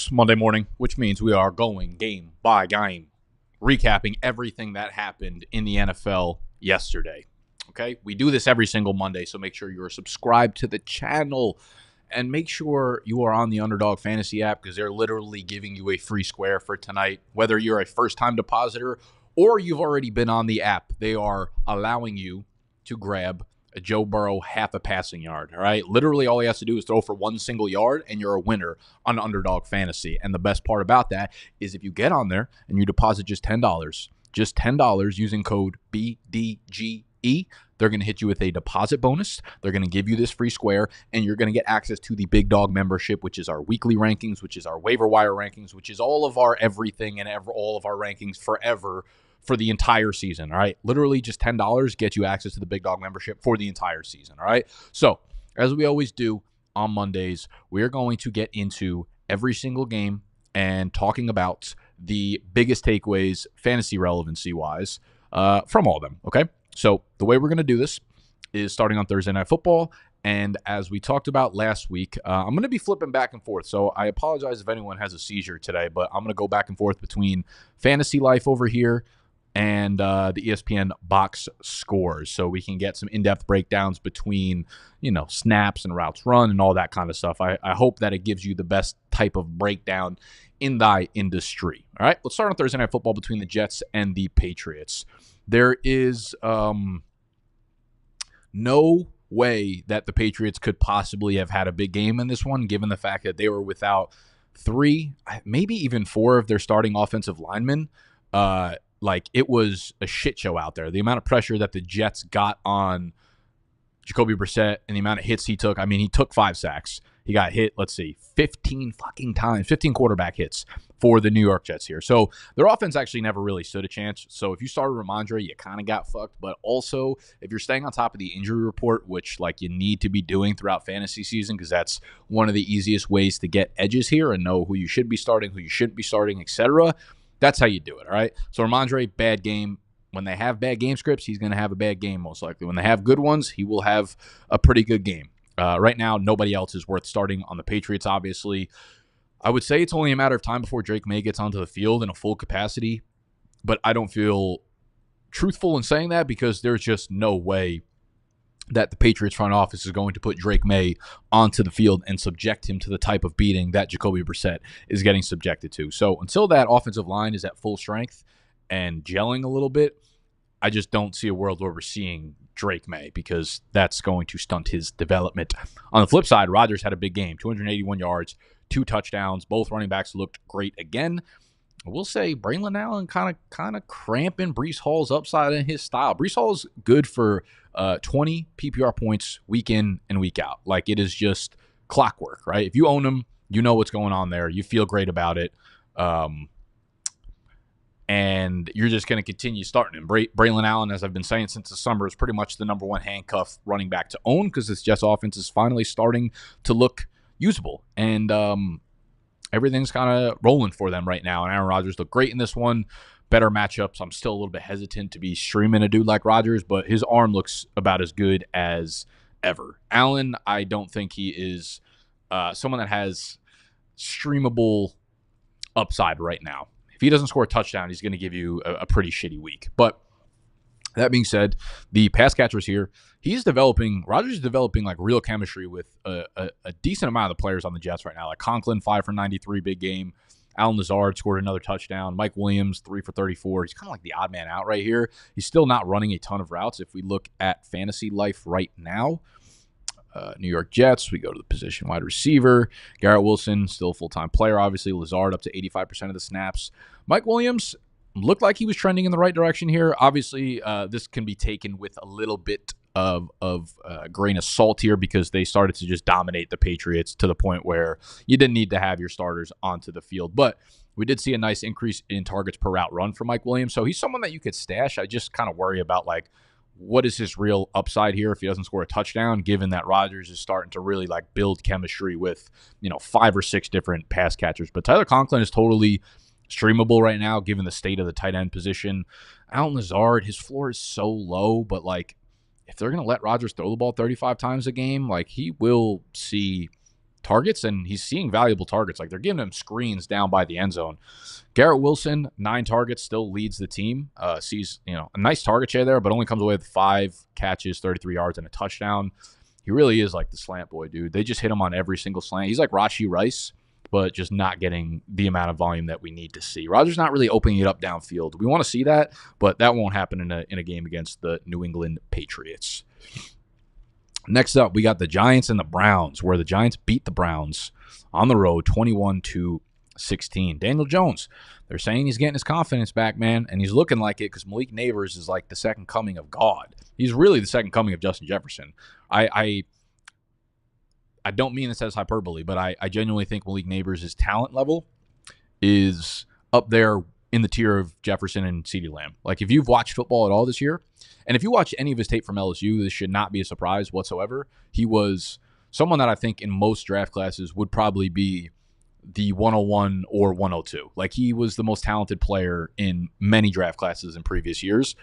It's Monday morning, which means we are going game by game, recapping everything that happened in the NFL yesterday. Okay, we do this every single Monday, so make sure you're subscribed to the channel and make sure you are on the Underdog Fantasy app because they're literally giving you a free square for tonight. Whether you're a first-time depositor or you've already been on the app, they are allowing you to grab a Joe Burrow half a passing yard, all right? Literally all he has to do is throw for one single yard, and you're a winner on Underdog Fantasy. And the best part about that is if you get on there and you deposit just $10 using code BDGE, they're going to hit you with a deposit bonus. They're going to give you this free square, and you're going to get access to the Big Dog membership, which is our weekly rankings, which is our waiver wire rankings, which is all of our everything and all of our rankings forever for the entire season, all right? Literally just $10 gets you access to the Big Dog membership for the entire season, all right? So, as we always do on Mondays, we're going to get into every single game and talking about the biggest takeaways, fantasy relevancy-wise, from all of them, okay? So, the way we're going to do this is starting on Thursday Night Football, and as we talked about last week, I'm going to be flipping back and forth. So I apologize if anyone has a seizure today, but I'm going to go back and forth between Fantasy Life over here and the ESPN box scores, so we can get some in-depth breakdowns between, snaps and routes run and all that kind of stuff. I hope that it gives you the best type of breakdown in thy industry. All right, let's start on Thursday Night Football between the Jets and the Patriots. There is no way that the Patriots could possibly have had a big game in this one, given the fact that they were without 3, maybe even 4 of their starting offensive linemen. It was a shit show out there. The amount of pressure that the Jets got on Jacoby Brissett and the amount of hits he took. I mean, he took 5 sacks. He got hit, 15 fucking times, 15 quarterback hits for the New York Jets here. So their offense actually never really stood a chance. So if you started Ramondre, you kind of got fucked. But also, if you're staying on top of the injury report, which you need to be doing throughout fantasy season, because that's one of the easiest ways to get edges here and know who you should be starting, who you shouldn't be starting, etc., that's how you do it, all right? So Ramondre, bad game. When they have bad game scripts, he's going to have a bad game most likely. When they have good ones, he will have a pretty good game. Right now, nobody else is worth starting on the Patriots, obviously. I would say it's only a matter of time before Drake May gets onto the field in a full capacity, but I don't feel truthful in saying that because there's just no way that the Patriots front office is going to put Drake May onto the field and subject him to the type of beating that Jacoby Brissett is getting subjected to. So until that offensive line is at full strength and gelling a little bit, I just don't see a world where we're seeing Drake May because that's going to stunt his development. On the flip side, Rodgers had a big game, 281 yards, 2 touchdowns. Both running backs looked great again. I will say Braylon Allen kind of cramping Breece Hall's upside in his style. Breece Hall is good for 20 PPR points week in and week out. It is just clockwork, right? If you own him, you know what's going on there. You feel great about it. And you're just going to continue starting him. Braylon Allen, as I've been saying since the summer, is pretty much the number 1 handcuff running back to own because this Jets offense is finally starting to look usable. And everything's kind of rolling for them right now. And Aaron Rodgers looked great in this one. Better matchups. I'm still a little bit hesitant to be streaming a dude like Rodgers, but his arm looks about as good as ever. Allen, I don't think he is someone that has streamable upside right now. If he doesn't score a touchdown, he's going to give you a pretty shitty week. But that being said, the pass catchers here, Rodgers is developing real chemistry with a decent amount of the players on the Jets right now. Conklin, 5 for 93, big game. Alan Lazard scored another touchdown. Mike Williams, 3 for 34. He's kind of the odd man out right here. He's still not running a ton of routes. If we look at Fantasy Life right now, New York Jets, we go to the position wide receiver. Garrett Wilson, still a full-time player, obviously. Lazard up to 85% of the snaps. Mike Williams looked like he was trending in the right direction here. Obviously, this can be taken with a little bit of a grain of salt here because they started to just dominate the Patriots to the point where you didn't need to have your starters onto the field. But we did see a nice increase in targets per route run for Mike Williams. So he's someone that you could stash. I just kind of worry about what is his real upside here if he doesn't score a touchdown, given that Rodgers is starting to really build chemistry with 5 or 6 different pass catchers. But Tyler Conklin is totally streamable right now, given the state of the tight end position. Alan Lazard, his floor is so low, but if they're going to let Rodgers throw the ball 35 times a game, he will see targets, and he's seeing valuable targets. Like, they're giving him screens down by the end zone. Garrett Wilson, 9 targets, still leads the team. Sees, a nice target share there, but only comes away with 5 catches, 33 yards, and a touchdown. He really is like the slant boy, dude. They just hit him on every single slant. He's like Rashee Rice, but just not getting the amount of volume that we need to see. Rodgers not really opening it up downfield. We want to see that, but that won't happen in a game against the New England Patriots. Next up, we got the Giants and the Browns, where the Giants beat the Browns on the road 21-16. Daniel Jones, they're saying he's getting his confidence back, man, and he's looking like it because Malik Neighbors is like the second coming of God. He's really the second coming of Justin Jefferson. I don't mean this as hyperbole, but I genuinely think Malik Neighbors' talent level is up there in the tier of Jefferson and CeeDee Lamb. Like, if you've watched football at all this year, and if you watch any of his tape from LSU, this should not be a surprise whatsoever. He was someone that I think in most draft classes would probably be the 101 or 102. Like, he was the most talented player in many draft classes in previous years.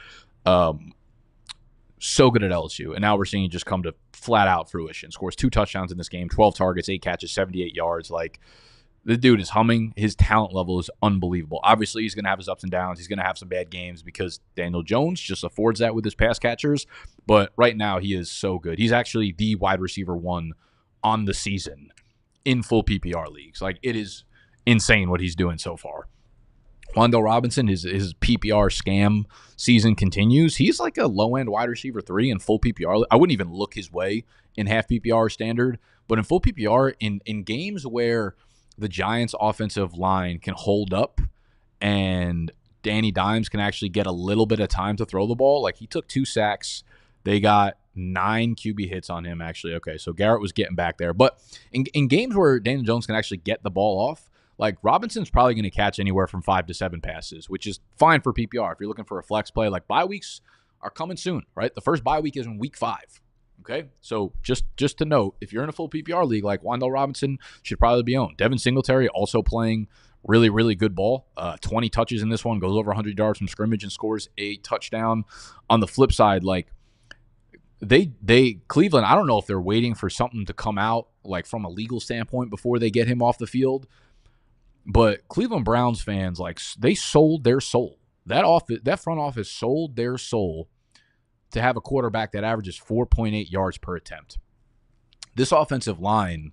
So good at LSU, and now we're seeing it just come to flat out fruition. Scores 2 touchdowns in this game, 12 targets, 8 catches, 78 yards. Like, the dude is humming. His talent level is unbelievable. Obviously, he's going to have his ups and downs. He's going to have some bad games because Daniel Jones just affords that with his pass catchers. But right now, he is so good. He's actually the wide receiver 1 on the season in full PPR leagues. Like, it is insane what he's doing so far. Wan'Dale Robinson, his PPR scam season continues. He's like a low-end wide receiver 3 in full PPR. I wouldn't even look his way in half PPR standard. But in full PPR, in games where the Giants' offensive line can hold up and Danny Dimes can actually get a little bit of time to throw the ball. Like, he took 2 sacks. They got 9 QB hits on him, actually. Okay, so Garrett was getting back there. But in games where Daniel Jones can actually get the ball off, like, Robinson's probably going to catch anywhere from 5 to 7 passes, which is fine for PPR. If you're looking for a flex play, like, bye weeks are coming soon, right? The first bye week is in week 5. Okay, so just to note, if you're in a full PPR league, like, Wan'Dale Robinson should probably be owned. Devin Singletary also playing really, really good ball. 20 touches in this one, goes over 100 yards from scrimmage and scores a touchdown. On the flip side, like, Cleveland, I don't know if they're waiting for something to come out, like, from a legal standpoint before they get him off the field, but Cleveland Browns fans, like, they sold their soul. That front office sold their soul to have a quarterback that averages 4.8 yards per attempt. This offensive line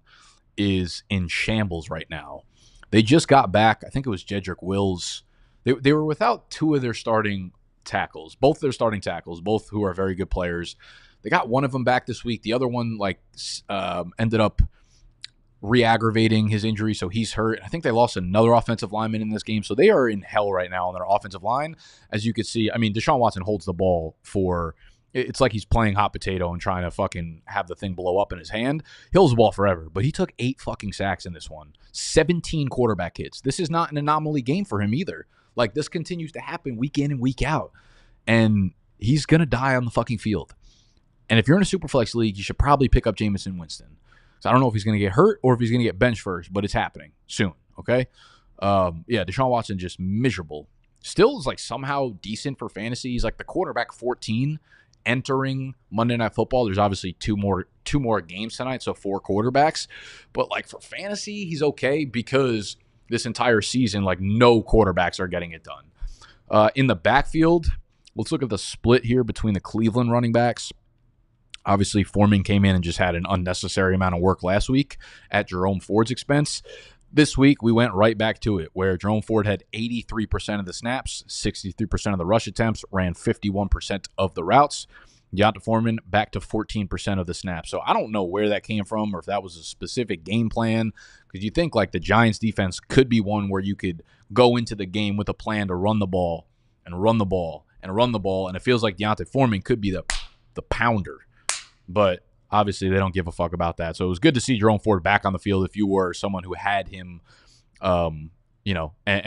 is in shambles right now. They just got back, I think it was Jedrick Wills. They were without 2 of their starting tackles, both their starting tackles, both who are very good players. They got one of them back this week. The other one, ended up re-aggravating his injury, so he's hurt. I think they lost another offensive lineman in this game, so they are in hell right now on their offensive line. As you could see, I mean, Deshaun Watson holds the ball for, it's like he's playing hot potato and trying to fucking have the thing blow up in his hand. He holds the ball forever, but he took 8 fucking sacks in this one. 17 quarterback hits. This is not an anomaly game for him either. Like, this continues to happen week in and week out, and he's going to die on the fucking field. And if you're in a Superflex league, you should probably pick up Jameson Winston. So I don't know if he's going to get hurt or if he's going to get benched first, but it's happening soon, okay? Deshaun Watson just miserable. Still is, like, somehow decent for fantasy. He's like the quarterback 14 entering Monday Night Football. There's obviously two more games tonight, so 4 quarterbacks. But, like, for fantasy, he's okay because this entire season, like, no quarterbacks are getting it done. In the backfield, let's look at the split here between the Cleveland running backs. Obviously, Foreman came in and just had an unnecessary amount of work last week at Jerome Ford's expense. This week, we went right back to it, where Jerome Ford had 83% of the snaps, 63% of the rush attempts, ran 51% of the routes. Deonta Foreman back to 14% of the snaps. So I don't know where that came from or if that was a specific game plan, because you think, like, the Giants defense could be one where you could go into the game with a plan to run the ball and run the ball and run the ball, and it feels like Deonta Foreman could be the pounder. But obviously, they don't give a fuck about that. So it was good to see Jerome Ford back on the field if you were someone who had him, and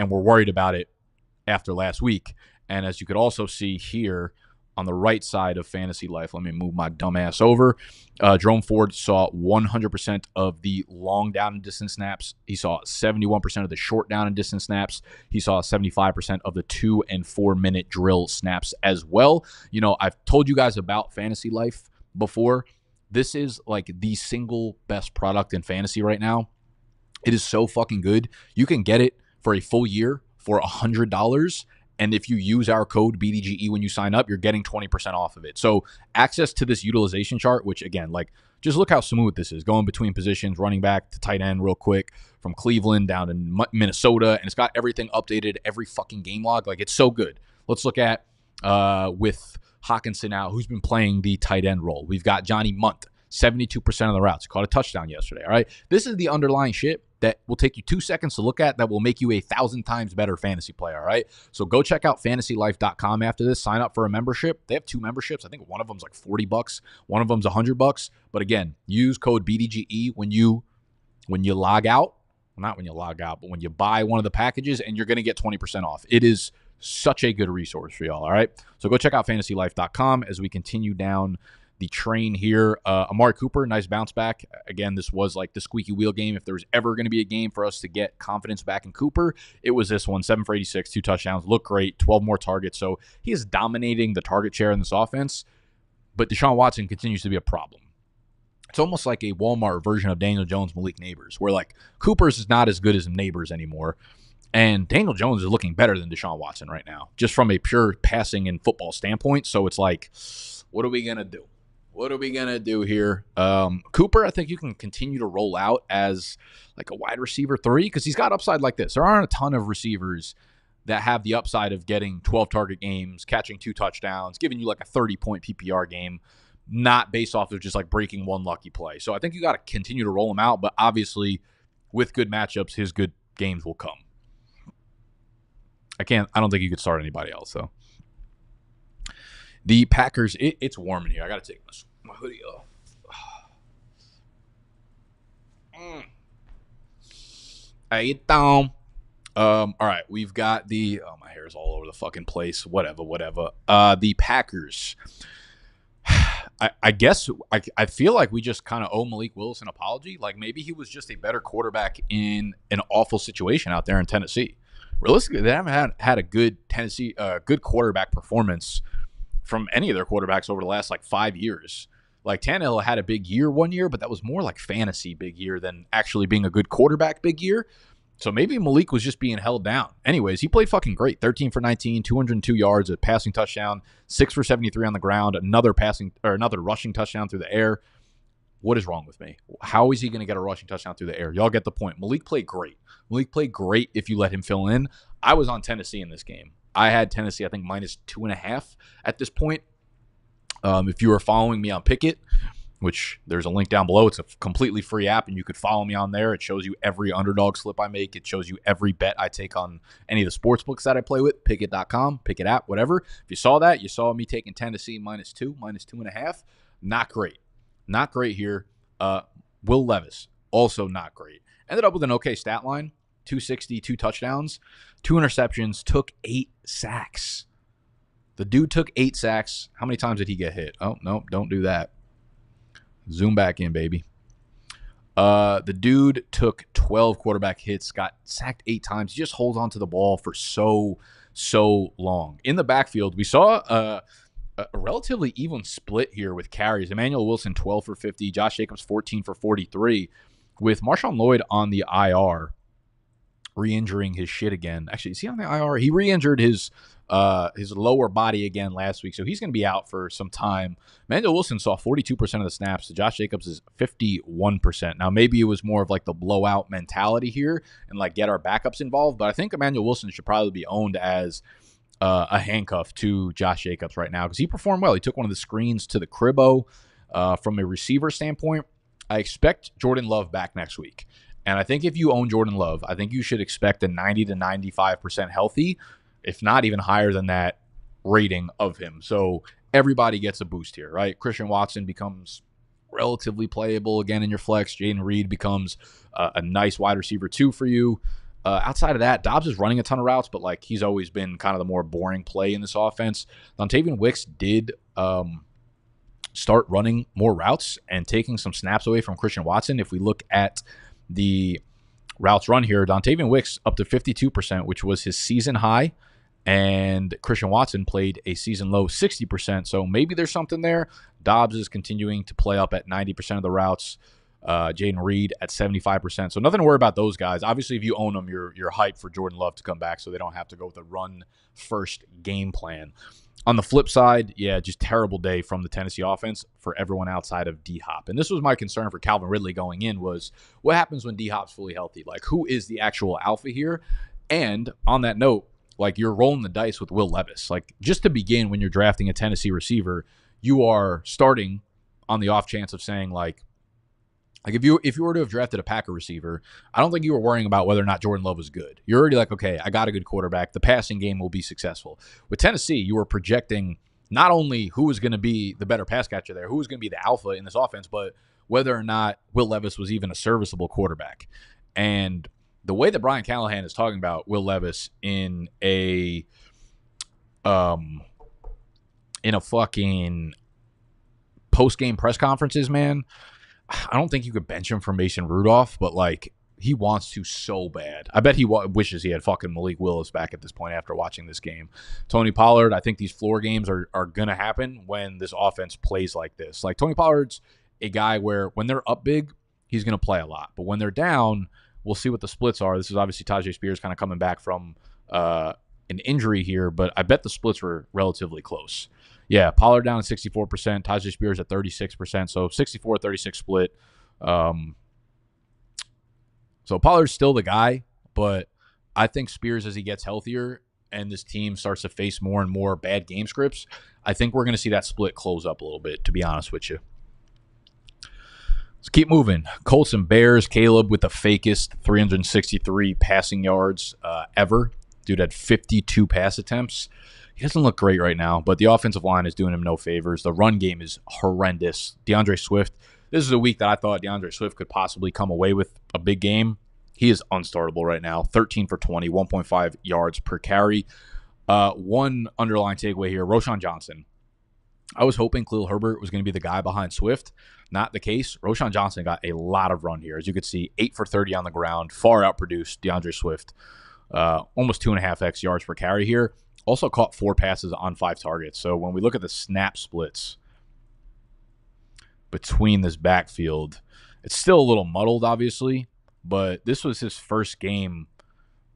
were worried about it after last week. And as you could also see here on the right side of Fantasy Life, let me move my dumb ass over. Jerome Ford saw 100% of the long down and distance snaps. He saw 71% of the short down and distance snaps. He saw 75% of the 2 and 4 minute drill snaps as well. You know, I've told you guys about Fantasy Life before. this is like the single best product in fantasy right now. It is so fucking good. You can get it for a full year for $100. And if you use our code BDGE when you sign up, you're getting 20% off of it. So access to this utilization chart, which again, like, just look how smooth this is. Going between positions, running back to tight end real quick, from Cleveland down to Minnesota. And it's got everything updated, every fucking game log. Like, it's so good. Let's look at with Hawkinson out, who's been playing the tight end role. We've got Johnny Munt, 72% of the routes. He caught a touchdown yesterday, all right? This is the underlying shit that will take you 2 seconds to look at that will make you 1,000 times better fantasy player, all right? So go check out fantasylife.com after this. Sign up for a membership. They have 2 memberships. I think one of them's like $40. One of them's $100. But again, use code BDGE when you log out. Not when you log out, but when you buy one of the packages, and you're going to get 20% off. It is such a good resource for y'all, all right? So go check out fantasylife.com as we continue down the train here. Amari Cooper, nice bounce back. Again, this was like the squeaky wheel game. If there was ever going to be a game for us to get confidence back in Cooper, it was this one. 7 for 86, 2 touchdowns. Look great, 12 more targets. So he is dominating the target share in this offense, but Deshaun Watson continues to be a problem. It's almost like a Walmart version of Daniel Jones, Malik Neighbors, where like Cooper's is not as good as Neighbors anymore. And Daniel Jones is looking better than Deshaun Watson right now, just from a pure passing and football standpoint. So it's like, what are we going to do? What are we going to do here? Cooper, I think you can continue to roll out as like a wide receiver 3 because he's got upside like this. There aren't a ton of receivers that have the upside of getting 12 target games, catching 2 touchdowns, giving you like a 30-point PPR game, not based off of just like breaking one lucky play. So I think you got to continue to roll him out, but obviously with good matchups, his good games will come. I don't think you could start anybody else, though. The Packers, it's warm in here. I got to take my hoodie off. Hey, down. All right, we've got my hair's all over the fucking place. Whatever. The Packers. I guess I feel like we just kind of owe Malik Willis an apology. Like maybe he was just a better quarterback in an awful situation out there in Tennessee. Realistically, they haven't had a good good quarterback performance from any of their quarterbacks over the last like 5 years. Like Tannehill had a big year one year, but that was more like fantasy big year than actually being a good quarterback big year. So maybe Malik was just being held down. Anyways, he played fucking great. 13 for 19, 202 yards, a passing touchdown, 6 for 73 on the ground, another rushing touchdown through the air. What is wrong with me? How is he going to get a rushing touchdown through the air? Y'all get the point. Malik played great. Malik played great if you let him fill in. I was on Tennessee in this game. I had Tennessee, I think, minus 2.5 at this point. If you were following me on Pickett, which there's a link down below. It's a completely free app, and you could follow me on there. It shows you every underdog slip I make. It shows you every bet I take on any of the sports books that I play with, Pickett.com, Pickett app, whatever. If you saw that, you saw me taking Tennessee minus 2.5. Not great. Not great here. Will Levis, also not great. Ended up with an okay stat line, 260, 2 touchdowns, 2 interceptions, took 8 sacks. The dude took 8 sacks. How many times did he get hit? Oh, no, don't do that. Zoom back in, baby. The dude took 12 quarterback hits, got sacked 8 times. He just holds on to the ball for so long. In the backfield, we saw a relatively even split here with carries. Emmanuel Wilson, 12 for 50. Josh Jacobs, 14 for 43. With Marshawn Lloyd on the IR, re-injuring his shit again. Actually, is he on the IR? He re-injured his lower body again last week, so he's going to be out for some time. Emmanuel Wilson saw 42% of the snaps. Josh Jacobs is 51%. Now, maybe it was more of like the blowout mentality here and like get our backups involved, but I think Emmanuel Wilson should probably be owned as a handcuff to Josh Jacobs right now because he performed well. He took one of the screens to the cribbo from a receiver standpoint. I expect Jordan Love back next week. And I think if you own Jordan Love, I think you should expect a 90 to 95% healthy, if not even higher than that, rating of him. So everybody gets a boost here, right? Christian Watson becomes relatively playable again in your flex. Jaden Reed becomes a nice wide receiver 2 for you. Outside of that, Dobbs is running a ton of routes, but like he's always been kind of the more boring play in this offense. Dontavian Wicks did start running more routes and taking some snaps away from Christian Watson. If we look at the routes run here, Dontavian Wicks up to 52%, which was his season high And Christian Watson played a season low 60%. So maybe there's something there. Dobbs is continuing to play up at 90% of the routes. Jaden Reed at 75%. So nothing to worry about those guys. Obviously, if you own them, you're hyped for Jordan Love to come back so they don't have to go with a run-first game plan. On the flip side, yeah, just terrible day from the Tennessee offense for everyone outside of D-Hop. And this was my concern for Calvin Ridley going in was what happens when D-Hop's fully healthy? Like, who is the actual alpha here? And on that note, like, you're rolling the dice with Will Levis. Like, just to begin, when you're drafting a Tennessee receiver, you are starting on the off chance of saying, like if you were to have drafted a Packer receiver, I don't think you were worrying about whether or not Jordan Love was good. You're already like, okay, I got a good quarterback. The passing game will be successful. With Tennessee, you were projecting not only who was going to be the better pass catcher there, who was going to be the alpha in this offense, but whether or not Will Levis was even a serviceable quarterback. And the way that Brian Callahan is talking about Will Levis in a fucking post-game press conferences, man, I don't think you could bench him for Mason Rudolph, but, like, he wants to so bad. I bet he wishes he had fucking Malik Willis back at this point after watching this game. Tony Pollard, I think these floor games are going to happen when this offense plays like this. Like, Tony Pollard's a guy where when they're up big, he's going to play a lot. But when they're down, we'll see what the splits are. This is obviously Tajay Spears kind of coming back from an injury here, but I bet the splits were relatively close. Yeah, Pollard down at 64%, Tajay Spears at 36%, so 64-36 split. So Pollard's still the guy, but I think Spears, as he gets healthier and this team starts to face more and more bad game scripts, I think we're going to see that split close up a little bit, to be honest with you. Let's keep moving. Colts and Bears, Caleb with the fakest 363 passing yards ever. Dude had 52 pass attempts. He doesn't look great right now, but the offensive line is doing him no favors. The run game is horrendous. DeAndre Swift, this is a week that I thought DeAndre Swift could possibly come away with a big game. He is unstartable right now. 13 for 20, 1.5 yards per carry. One underlying takeaway here, Roschon Johnson. I was hoping Khalil Herbert was going to be the guy behind Swift. Not the case. Roschon Johnson got a lot of run here. As you could see, 8 for 30 on the ground. Far outproduced DeAndre Swift. Almost 2.5x yards per carry here. Also caught 4 passes on 5 targets. So when we look at the snap splits between this backfield, it's still a little muddled, obviously, but this was his first game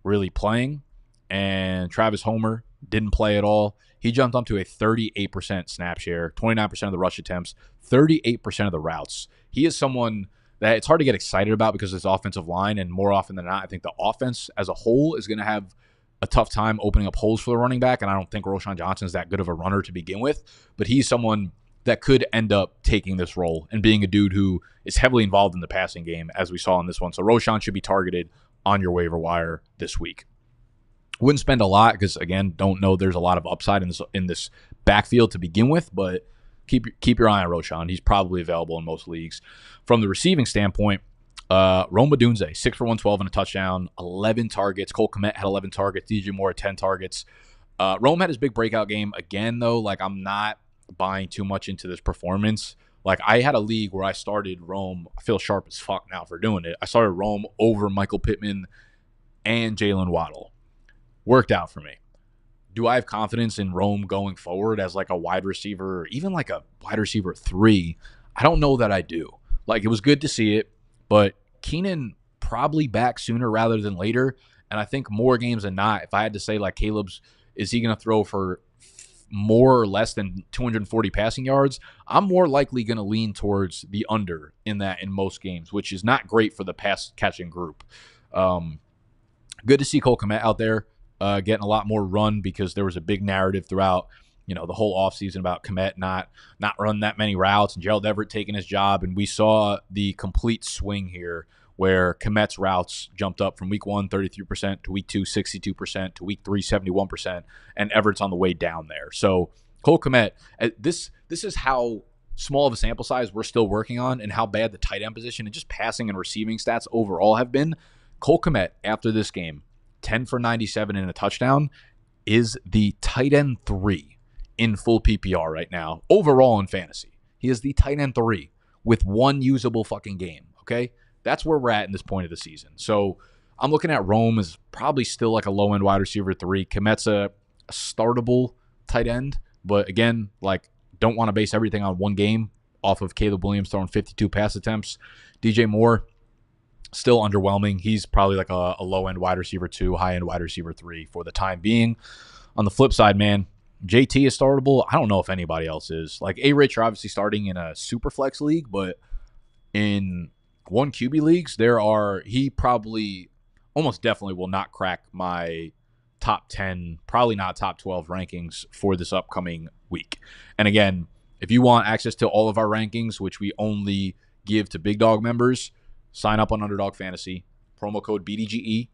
really playing, and Travis Homer didn't play at all. He jumped up to a 38% snap share, 29% of the rush attempts, 38% of the routes. He is someone that it's hard to get excited about because of his offensive line, and more often than not, I think the offense as a whole is going to have a tough time opening up holes for the running back, and I don't think Roschon Johnson is that good of a runner to begin with, but he's someone that could end up taking this role and being a dude who is heavily involved in the passing game, as we saw in this one. So Roschon should be targeted on your waiver wire this week. Wouldn't spend a lot because, again, don't know there's a lot of upside in this backfield to begin with, but keep your eye on Roschon. He's probably available in most leagues. From the receiving standpoint, Rome Odunze, 6 for 112 and a touchdown, 11 targets. Cole Kmet had 11 targets. DJ Moore had 10 targets. Rome had his big breakout game again, though. Like, I'm not buying too much into this performance. Like, I had a league where I started Rome. I feel sharp as fuck now for doing it. I started Rome over Michael Pittman and Jalen Waddle. Worked out for me. Do I have confidence in Rome going forward as like a wide receiver, or even like a wide receiver 3? I don't know that I do. Like, it was good to see it, but Keenan probably back sooner rather than later. And I think more games than not, if I had to say, like, Caleb's, is he going to throw for more or less than 240 passing yards? I'm more likely going to lean towards the under in that in most games, which is not great for the pass catching group. Good to see Cole Kmet out there getting a lot more run, because there was a big narrative throughout the whole offseason about Kmet not running that many routes and Gerald Everett taking his job. And we saw the complete swing here where Kmet's routes jumped up from week 1, 33%, to week 2, 62%, to week 3, 71%, and Everett's on the way down there. So Cole Kmet, this is how small of a sample size we're still working on and how bad the tight end position and just passing and receiving stats overall have been. Cole Kmet, after this game, 10 for 97 and a touchdown, is the tight end 3 in full PPR right now, overall in fantasy. He is the tight end 3 with one usable fucking game, okay? That's where we're at in this point of the season. So I'm looking at Rome as probably still like a low-end wide receiver 3. Kmet's a a startable tight end. But again, like, don't want to base everything on one game off of Caleb Williams throwing 52 pass attempts. DJ Moore, still underwhelming. He's probably like a low-end wide receiver 2, high-end wide receiver 3 for the time being. On the flip side, man, JT is startable. I don't know if anybody else is. Like, A-Rich are obviously starting in a super flex league, but in one QB leagues, he probably almost definitely will not crack my top 10, probably not top 12 rankings for this upcoming week. And again, if you want access to all of our rankings, which we only give to Big Dog members, sign up on Underdog Fantasy, promo code BDGE,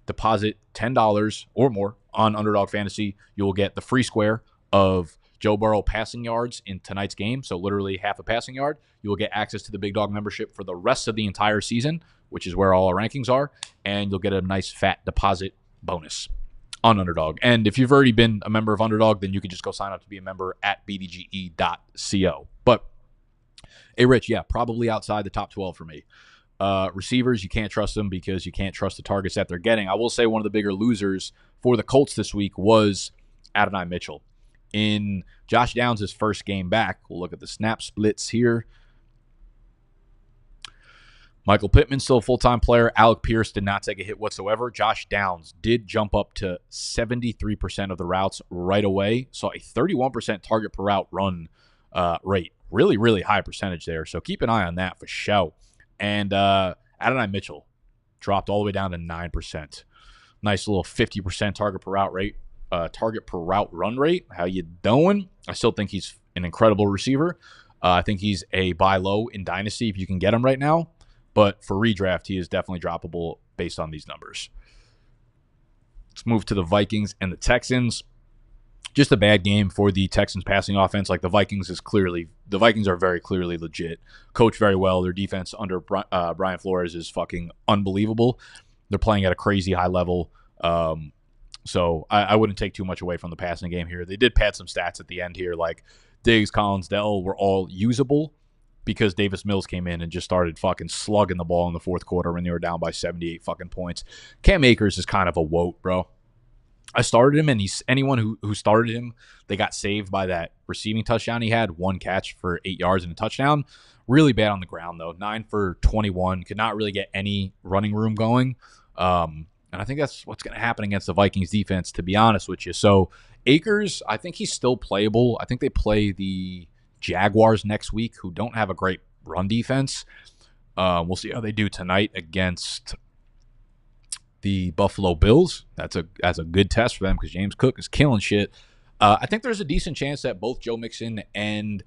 deposit $10 or more on Underdog Fantasy. You will get the free square of Joe Burrow passing yards in tonight's game, so literally half a passing yard. You will get access to the Big Dog membership for the rest of the entire season, which is where all our rankings are, and you'll get a nice fat deposit bonus on Underdog. And if you've already been a member of Underdog, then you can just go sign up to be a member at bdge.co. But, hey, Rich, yeah, probably outside the top 12 for me. Receivers, you can't trust them because you can't trust the targets that they're getting. I will say one of the bigger losers for the Colts this week was Adonai Mitchell. In Josh Downs' first game back, we'll look at the snap splits here. Michael Pittman, still a full-time player. Alec Pierce did not take a hit whatsoever. Josh Downs did jump up to 73% of the routes right away. Saw a 31% target per route run rate. Really, really high percentage there. So keep an eye on that for sure. And Adonai Mitchell dropped all the way down to 9%. Nice little 50% target per route rate. Target per route run rate. How you doing? I still think he's an incredible receiver. I think he's a buy low in Dynasty if you can get him right now. But for redraft, he is definitely droppable based on these numbers. Let's move to the Vikings and the Texans. Just a bad game for the Texans passing offense. Like, the Vikings are very clearly legit. Coach very well. Their defense under Brian Flores is fucking unbelievable. They're playing at a crazy high level. So I wouldn't take too much away from the passing game here. They did pad some stats at the end here. Like, Diggs, Collins, Dell were all usable because Davis Mills came in and just started fucking slugging the ball in the fourth quarter when they were down by 78 fucking points. Cam Akers is kind of a woat, bro. I started him, and anyone who started him, they got saved by that receiving touchdown he had. 1 catch for 8 yards and a touchdown. Really bad on the ground, though. 9 for 21. Could not really get any running room going. And I think that's what's going to happen against the Vikings defense, to be honest with you. So Akers, I think he's still playable. I think they play the Jaguars next week, who don't have a great run defense. We'll see how they do tonight against the Buffalo Bills. That's a good test for them because James Cook is killing shit. I think there's a decent chance that both Joe Mixon and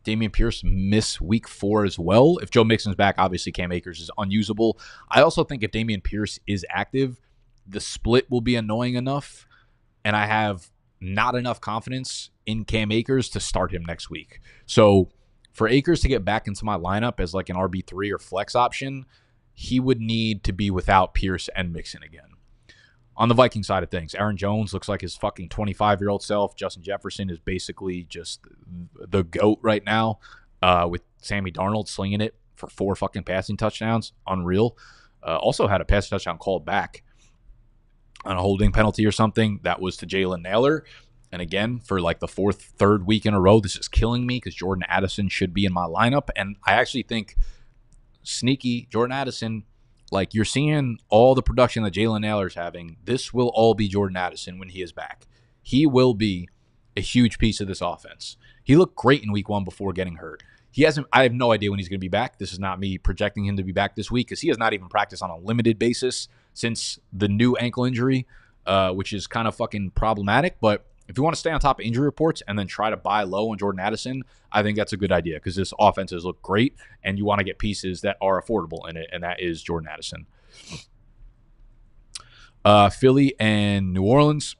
Dameon Pierce miss week 4 as well. If Joe Mixon's back, obviously Cam Akers is unusable. I also think if Dameon Pierce is active, the split will be annoying enough, and I have not enough confidence in Cam Akers to start him next week. So for Akers to get back into my lineup as like an RB3 or flex option, he would need to be without Pierce and Mixon again. On the Viking side of things, Aaron Jones looks like his fucking 25-year-old self. Justin Jefferson is basically just the GOAT right now, with Sammy Darnold slinging it for 4 fucking passing touchdowns. Unreal. Also had a passing touchdown called back on a holding penalty or something. That was to Jalen Nailor. And again, for like the third week in a row, this is killing me because Jordan Addison should be in my lineup. And I actually think sneaky Jordan Addison, like, you're seeing all the production that Jalen Nailor's having. This will all be Jordan Addison when he is back. He will be a huge piece of this offense. He looked great in week 1 before getting hurt. I have no idea when he's going to be back. This is not me projecting him to be back this week because he has not even practiced on a limited basis since the new ankle injury, which is kind of fucking problematic. But if you want to stay on top of injury reports and then try to buy low on Jordan Addison, I think that's a good idea because this offense has looked great, and you want to get pieces that are affordable in it, and that is Jordan Addison. Philly and New Orleans.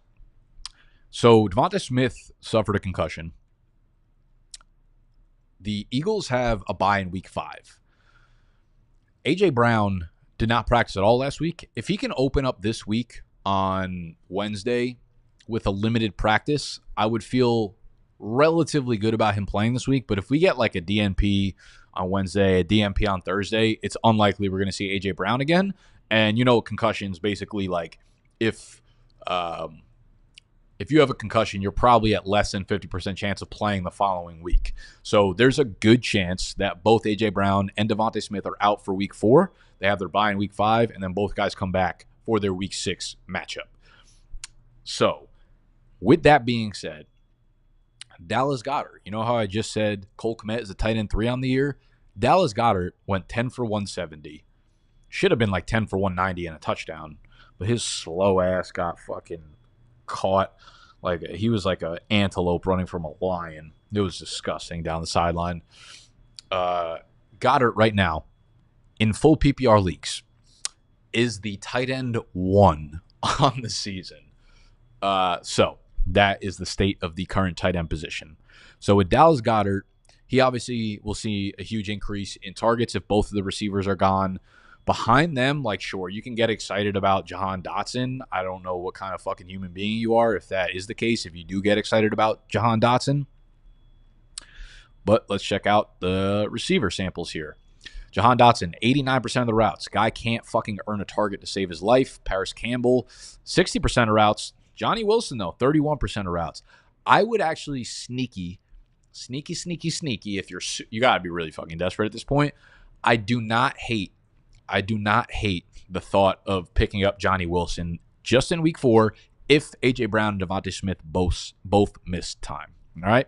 So Devonta Smith suffered a concussion. The Eagles have a bye in week 5. A.J. Brown did not practice at all last week. If he can open up this week on Wednesday with a limited practice, I would feel relatively good about him playing this week. But if we get like a DNP on Wednesday, a DNP on Thursday, it's unlikely we're going to see A.J. Brown again. And, concussions basically, like, if if you have a concussion, you're probably at less than 50% chance of playing the following week. So there's a good chance that both A.J. Brown and Devontae Smith are out for week 4. They have their bye in week 5, and then both guys come back for their week 6 matchup. So with that being said, Dallas Goedert, you know how I just said Cole Kmet is a tight end 3 on the year? Dallas Goedert went 10 for 170. Should have been like 10 for 190 and a touchdown, but his slow ass got fucking caught. Like he was like an antelope running from a lion. It was disgusting down the sideline. Goddard right now in full PPR leagues is the tight end 1 on the season. So that is the state of the current tight end position. So with Dallas Goedert, he obviously will see a huge increase in targets if both of the receivers are gone. Behind them, like, sure, you can get excited about Jahan Dotson. I don't know what kind of fucking human being you are if that is the case, if you do get excited about Jahan Dotson. But let's check out the receiver samples here. Jahan Dotson, 89% of the routes. Guy can't fucking earn a target to save his life. Paris Campbell, 60% of routes. Johnny Wilson, though, 31% of routes. I would actually sneaky, if you got to be really fucking desperate at this point. I do not hate the thought of picking up Johnny Wilson just in week 4 if A.J. Brown and Devontae Smith both miss time. All right?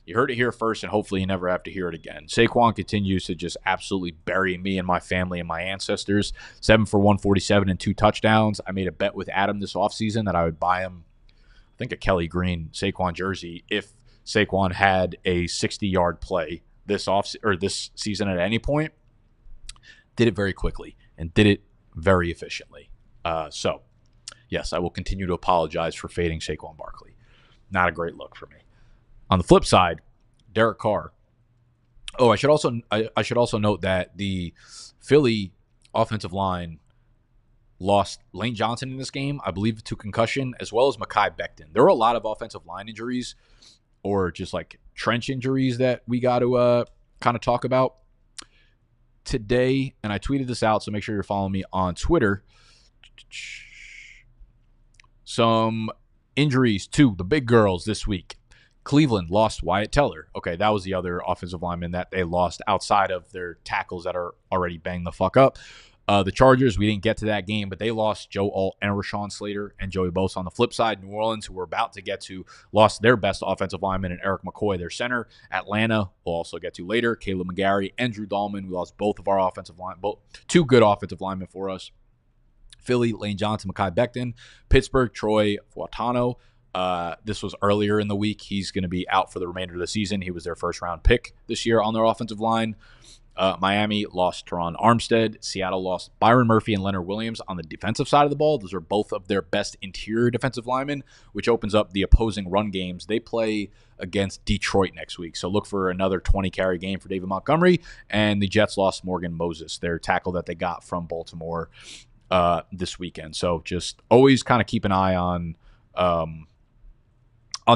You heard it here first, and hopefully you never have to hear it again. Saquon continues to just absolutely bury me and my family and my ancestors. 7 for 147 and 2 touchdowns. I made a bet with Adam this offseason that I would buy him, I think, a Kelly Green Saquon jersey if Saquon had a 60-yard play this season at any point. Did it very quickly and did it very efficiently. So, yes, I will continue to apologize for fading Saquon Barkley. Not a great look for me. On the flip side, Derek Carr. Oh, I should also note that the Philly offensive line lost Lane Johnson in this game, I believe, to concussion, as well as Mekhi Becton. There were a lot of offensive line injuries or just like trench injuries that we got to kind of talk about today, and I tweeted this out, so make sure you're following me on Twitter. Some injuries to the big girls this week. Cleveland lost Wyatt Teller. Okay, that was the other offensive lineman that they lost outside of their tackles that are already banged the fuck up. The Chargers, we didn't get to that game, but they lost Joe Alt and Rashawn Slater and Joey Bosa. On the flip side, New Orleans, who we're about to get to, lost their best offensive lineman and Eric McCoy, their center. Atlanta, we'll also get to later. Caleb McGarry and Drew Dahlman. We lost both of our offensive line, two good offensive linemen for us. Philly, Lane Johnson, Mekhi Becton. Pittsburgh, Troy Fuatano. This was earlier in the week. He's going to be out for the remainder of the season. He was their first-round pick this year on their offensive line. Miami lost Teron Armstead. Seattle lost Byron Murphy and Leonard Williams on the defensive side of the ball. Those are both of their best interior defensive linemen, which opens up the opposing run games. They play against Detroit next week, so look for another 20-carry game for David Montgomery. And the Jets lost Morgan Moses, their tackle that they got from Baltimore this weekend. So just always kind of keep an eye on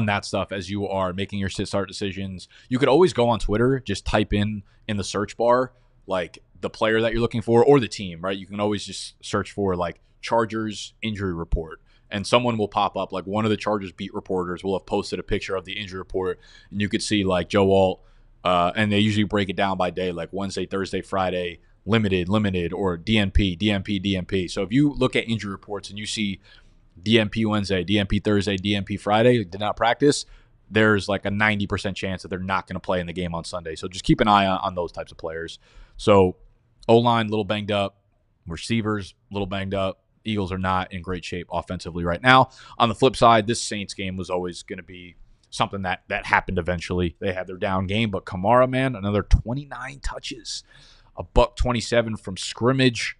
that stuff as you are making your sit-start decisions. You could always go on Twitter, just type in the search bar, like the player that you're looking for or the team, right? You can always just search for like Chargers injury report, and someone will pop up. Like one of the Chargers beat reporters will have posted a picture of the injury report, and you could see like Joe Alt, and they usually break it down by day, like Wednesday, Thursday, Friday, limited, or DNP. So if you look at injury reports and you see DNP Wednesday, DNP Thursday, DNP Friday, did not practice, there's like a 90% chance that they're not going to play in the game on Sunday. So just keep an eye on those types of players. So O-line, a little banged up. Receivers, a little banged up. Eagles are not in great shape offensively right now. On the flip side, this Saints game was always going to be something that happened eventually. They had their down game, but Kamara, man, another 29 touches. A $127 from scrimmage.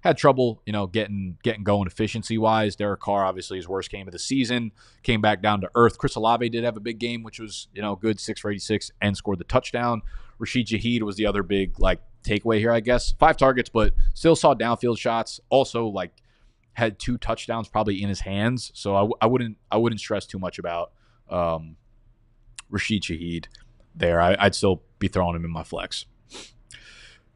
Had trouble, getting going efficiency-wise. Derek Carr, obviously, his worst game of the season. Came back down to earth. Chris Olave did have a big game, which was, good, 6 for 86, and scored the touchdown. Rashid Shaheed was the other big, takeaway here, I guess. 5 targets, but still saw downfield shots. Also, had 2 touchdowns probably in his hands. So I wouldn't stress too much about Rashid Shaheed there. I'd still be throwing him in my flex.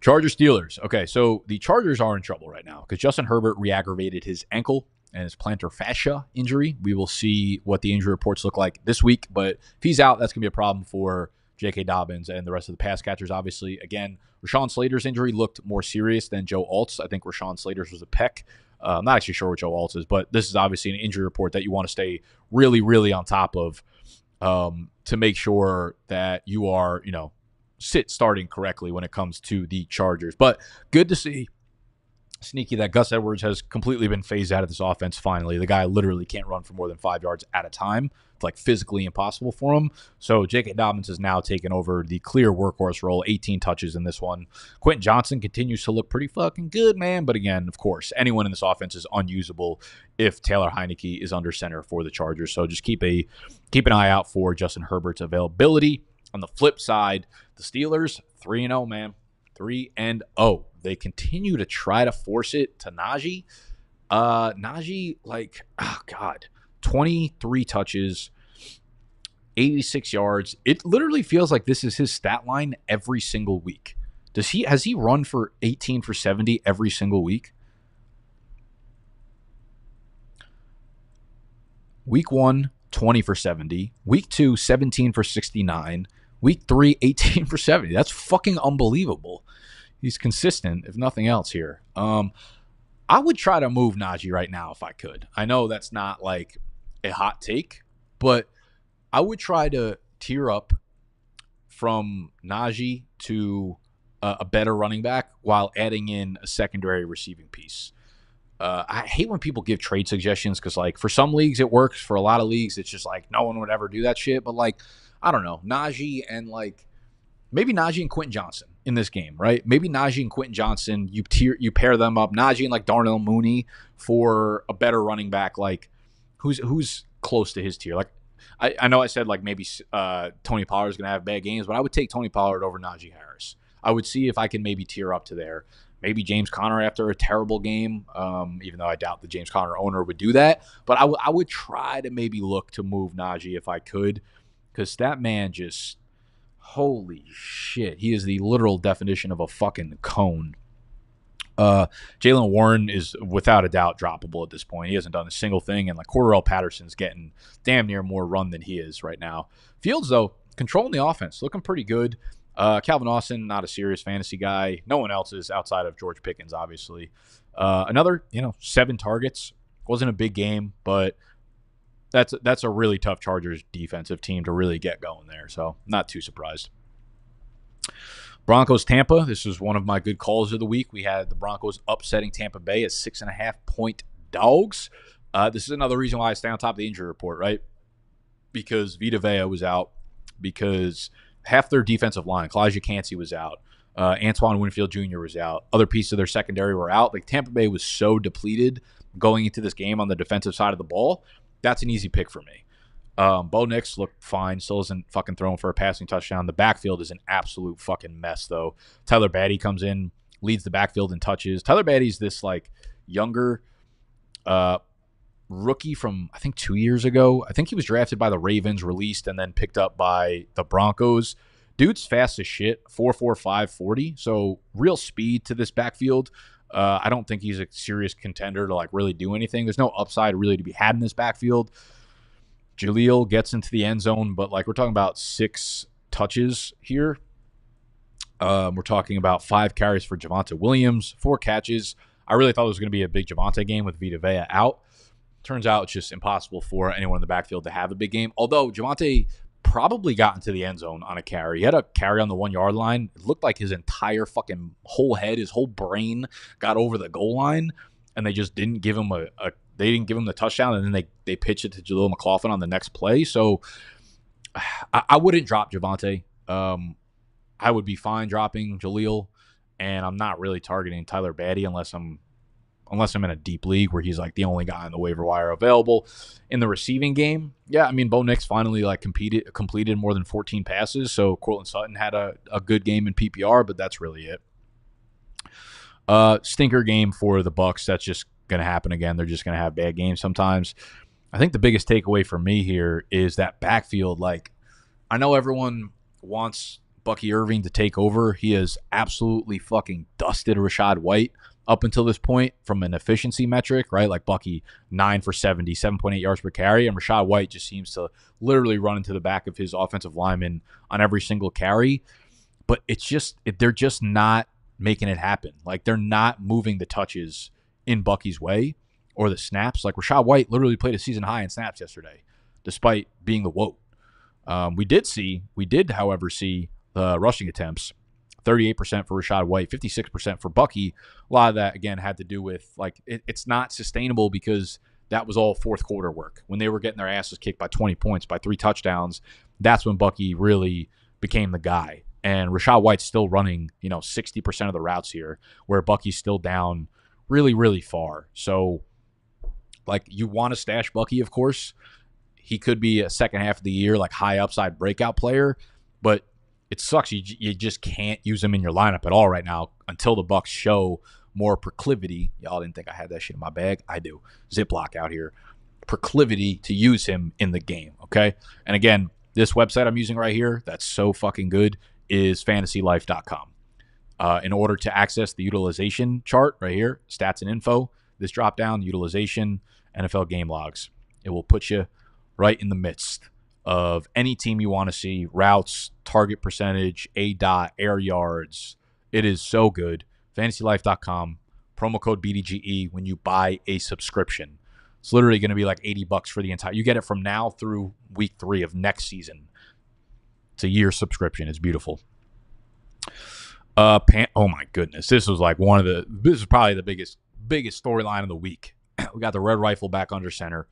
Chargers Steelers. Okay, so the Chargers are in trouble right now because Justin Herbert re-aggravated his ankle and his plantar fascia injury. We will see what the injury reports look like this week, but if he's out, that's going to be a problem for J.K. Dobbins and the rest of the pass catchers, obviously. Again, Rashawn Slater's injury looked more serious than Joe Alt's. I think Rashawn Slater's was a pec. I'm not actually sure what Joe Alt's is, but this is obviously an injury report that you want to stay really, really on top of to make sure that you are, starting correctly when it comes to the Chargers. But good to see, sneaky, that Gus Edwards has completely been phased out of this offense finally. The guy literally can't run for more than 5 yards at a time. It's like physically impossible for him. So J.K. Dobbins has now taken over the clear workhorse role, 18 touches in this one. Quentin Johnson continues to look pretty fucking good, man. But again, of course, anyone in this offense is unusable if Taylor Heineke is under center for the Chargers. So just keep an eye out for Justin Herbert's availability. On the flip side, the Steelers, 3-0, man. 3-0. They continue to try to force it to Najee. Najee, 23 touches, 86 yards. It literally feels like this is his stat line every single week. Has he run for 18 for 70 every single week? Week 1, 20 for 70. Week 2, 17 for 69. Week 3, 18 for 70. That's fucking unbelievable. He's consistent, if nothing else here. I would try to move Najee right now if I could. I know that's not like a hot take, but I would try to tier up from Najee to a better running back while adding in a secondary receiving piece. I hate when people give trade suggestions because, for some leagues it works. For a lot of leagues, it's just no one would ever do that shit. But, I don't know, Najee and, maybe Najee and Quentin Johnson in this game, right? Maybe Najee and Quentin Johnson, you pair them up. Najee and, Darnell Mooney for a better running back. Who's close to his tier? I know I said, maybe Tony Pollard is going to have bad games, but I would take Tony Pollard over Najee Harris. I would see if I can maybe tier up to there. Maybe James Conner after a terrible game, even though I doubt the James Conner owner would do that. But I would try to maybe look to move Najee if I could, because that man just, holy shit, he is the literal definition of a fucking cone. Jalen Warren is without a doubt droppable at this point. He hasn't done a single thing, and Cordarrelle Patterson's getting damn near more run than he is right now. Fields, though, controlling the offense, looking pretty good. Calvin Austin, not a serious fantasy guy. No one else is outside of George Pickens, obviously. Another, 7 targets. Wasn't a big game, but that's a really tough Chargers defensive team to really get going there. So not too surprised. Broncos Tampa. This was one of my good calls of the week. We had the Broncos upsetting Tampa Bay as 6.5-point dogs. This is another reason why I stay on top of the injury report, right? Because Vita Vea was out. Because half their defensive line, Kalijah Kancey was out. Antoine Winfield Jr. was out. Other pieces of their secondary were out. Tampa Bay was so depleted going into this game on the defensive side of the ball. That's an easy pick for me. Bo Nix looked fine. Still isn't fucking throwing for a passing touchdown. The backfield is an absolute fucking mess, though. Tyler Badie comes in, leads the backfield in touches. Tyler Badie's this, younger rookie from, I think, 2 years ago. I think he was drafted by the Ravens, released, and then picked up by the Broncos. Dude's fast as shit, 4.45 40. So real speed to this backfield. I don't think he's a serious contender to really do anything. There's no upside really to be had in this backfield. Jaleel gets into the end zone, but we're talking about 6 touches here. We're talking about 5 carries for Javonte Williams, 4 catches. I really thought it was going to be a big Javonte game with Vita Vea out. Turns out it's just impossible for anyone in the backfield to have a big game. Although Javonte probably got into the end zone on a carry. He had a carry on the 1-yard line. It looked like his entire fucking whole head, his whole brain got over the goal line, and they just didn't give him they didn't give him the touchdown, and then they pitched it to Jaleel McLaughlin on the next play. So I wouldn't drop Javonte. I would be fine dropping Jaleel, and I'm not really targeting Tyler Badie unless I'm in a deep league where he's the only guy on the waiver wire available. In the receiving game, yeah, Bo Nix finally completed more than 14 passes, so Courtland Sutton had a good game in PPR, but that's really it. Stinker game for the Bucs. That's just going to happen again. They're just going to have bad games sometimes. I think the biggest takeaway for me here is that backfield. I know everyone wants Bucky Irving to take over. He has absolutely fucking dusted Rachaad White. up until this point from an efficiency metric, right? Like Bucky, 9 for 70, 7.8 yards per carry. And Rachaad White just seems to literally run into the back of his offensive lineman on every single carry. But they're just not making it happen. Like, they're not moving the touches in Bucky's way or the snaps. Like, Rachaad White literally played a season high in snaps yesterday, despite being the WOT. We did, however, see the rushing attempts. 38% for Rachaad White, 56% for Bucky. A lot of that, again, had to do with, like, it's not sustainable because that was all fourth quarter work. When they were getting their asses kicked by 20 points, by 3 touchdowns, that's when Bucky really became the guy. And Rachaad White's still running, 60% of the routes here, where Bucky's still down really, really far. So, like, you want to stash Bucky, of course. He could be a second half of the year, like, high upside breakout player, but it sucks. You just can't use him in your lineup at all right now until the Bucs show more proclivity. Y'all didn't think I had that shit in my bag. I do. Ziploc out here. Proclivity to use him in the game, okay? And again, this website I'm using right here, that's so fucking good, is fantasylife.com. In order to access the utilization chart right here, stats and info, this drop down, utilization, NFL game logs, it will put you right in the midst of any team you want to see, routes, target percentage, ADOT, air yards. It is so good. fantasylife.com, promo code BDGE when you buy a subscription. It's literally going to be like $80 for the entire. You get it from now through week 3 of next season. It's a year subscription. It's beautiful. Oh my goodness, this was like this is probably the biggest storyline of the week. We got the Red Rifle back under center.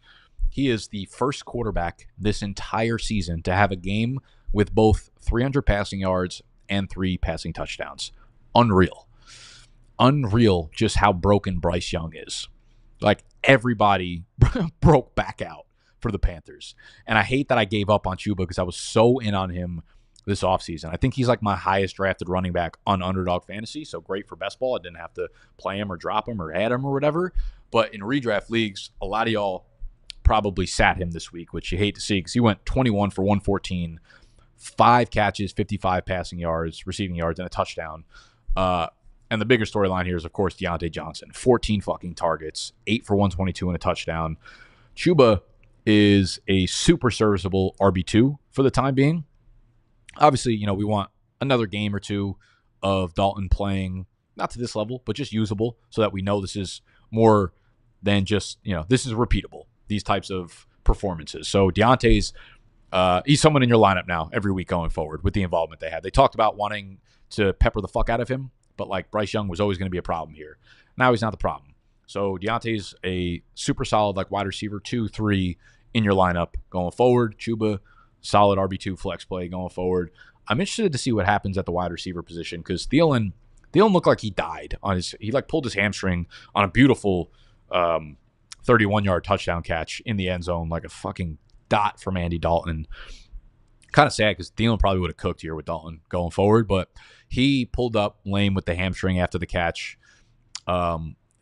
He is the first quarterback this entire season to have a game with both 300 passing yards and 3 passing touchdowns. Unreal just how broken Bryce Young is. Like, everybody broke back out for the Panthers. And I hate that I gave up on Chuba because I was so in on him this offseason. I think he's like my highest drafted running back on Underdog Fantasy, so great for best ball. I didn't have to play him or drop him or add him or whatever. But in redraft leagues, a lot of y'all probably sat him this week, which you hate to see because he went 21 for 114, 5 catches, 55 passing yards, receiving yards, and a touchdown. And the bigger storyline here is, of course, Deontay Johnson. 14 fucking targets, 8 for 122 and a touchdown. Chuba is a super serviceable RB2 for the time being. Obviously, we want another game or two of Dalton playing, not to this level, but just usable so that we know this is more than just, this is repeatable, these types of performances. So Deontay's, he's someone in your lineup now every week going forward with the involvement they had. They talked about wanting to pepper the fuck out of him, but like Bryce Young was always going to be a problem here. Now he's not the problem. So Deontay's a super solid like wide receiver 2, 3 in your lineup going forward. Chuba, solid RB2 flex play going forward. I'm interested to see what happens at the wide receiver position because Thielen looked like he died he like pulled his hamstring on a beautiful 31-yard touchdown catch in the end zone, like a fucking dot from Andy Dalton. Kind of sad because Thielen probably would have cooked here with Dalton going forward, but he pulled up lame with the hamstring after the catch.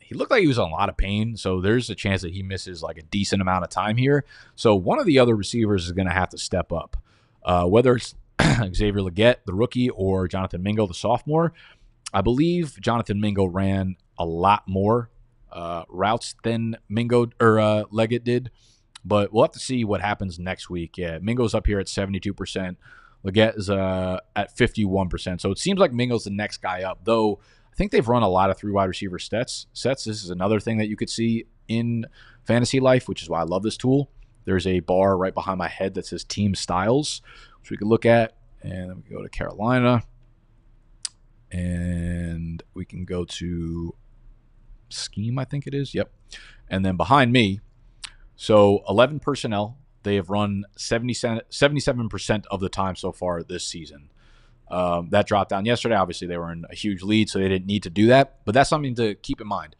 He looked like he was in a lot of pain, so there's a chance that he misses like a decent amount of time here. So one of the other receivers is going to have to step up, whether it's Xavier Legette, the rookie, or Jonathan Mingo, the sophomore. I believe Jonathan Mingo ran a lot more routes than Legette did, but we'll have to see what happens next week. Yeah, Mingo's up here at 72%. Legette is at 51%. So it seems like Mingo's the next guy up, though I think they've run a lot of 3 wide receiver sets. This is another thing that you could see in Fantasy Life, which is why I love this tool. There's a bar right behind my head that says Team Styles, which we can look at. And then we can go to Carolina. And we can go to Scheme, I think it is. Yep. And then behind me, so 11 personnel. They have run 77% of the time so far this season. That dropped down yesterday. Obviously, they were in a huge lead, so they didn't need to do that. But that's something to keep in mind.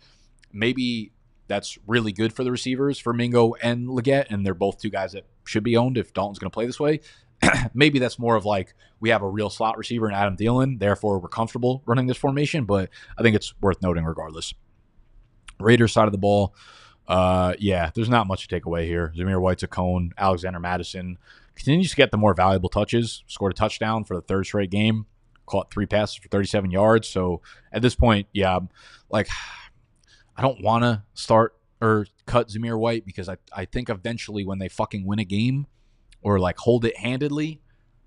Maybe that's really good for the receivers, for Mingo and Legette, and they're both 2 guys that should be owned if Dalton's going to play this way. Maybe that's more of like we have a real slot receiver in Adam Thielen, therefore we're comfortable running this formation, but I think it's worth noting regardless. Raiders side of the ball, there's not much to take away here. Zamir White's a cone. Alexander Madison continues to get the more valuable touches, scored a touchdown for the 3rd straight game. caught 3 passes for 37 yards. So at this point, yeah, like I don't want to start or cut Zamir White because I think eventually when they fucking win a game or like hold it handedly,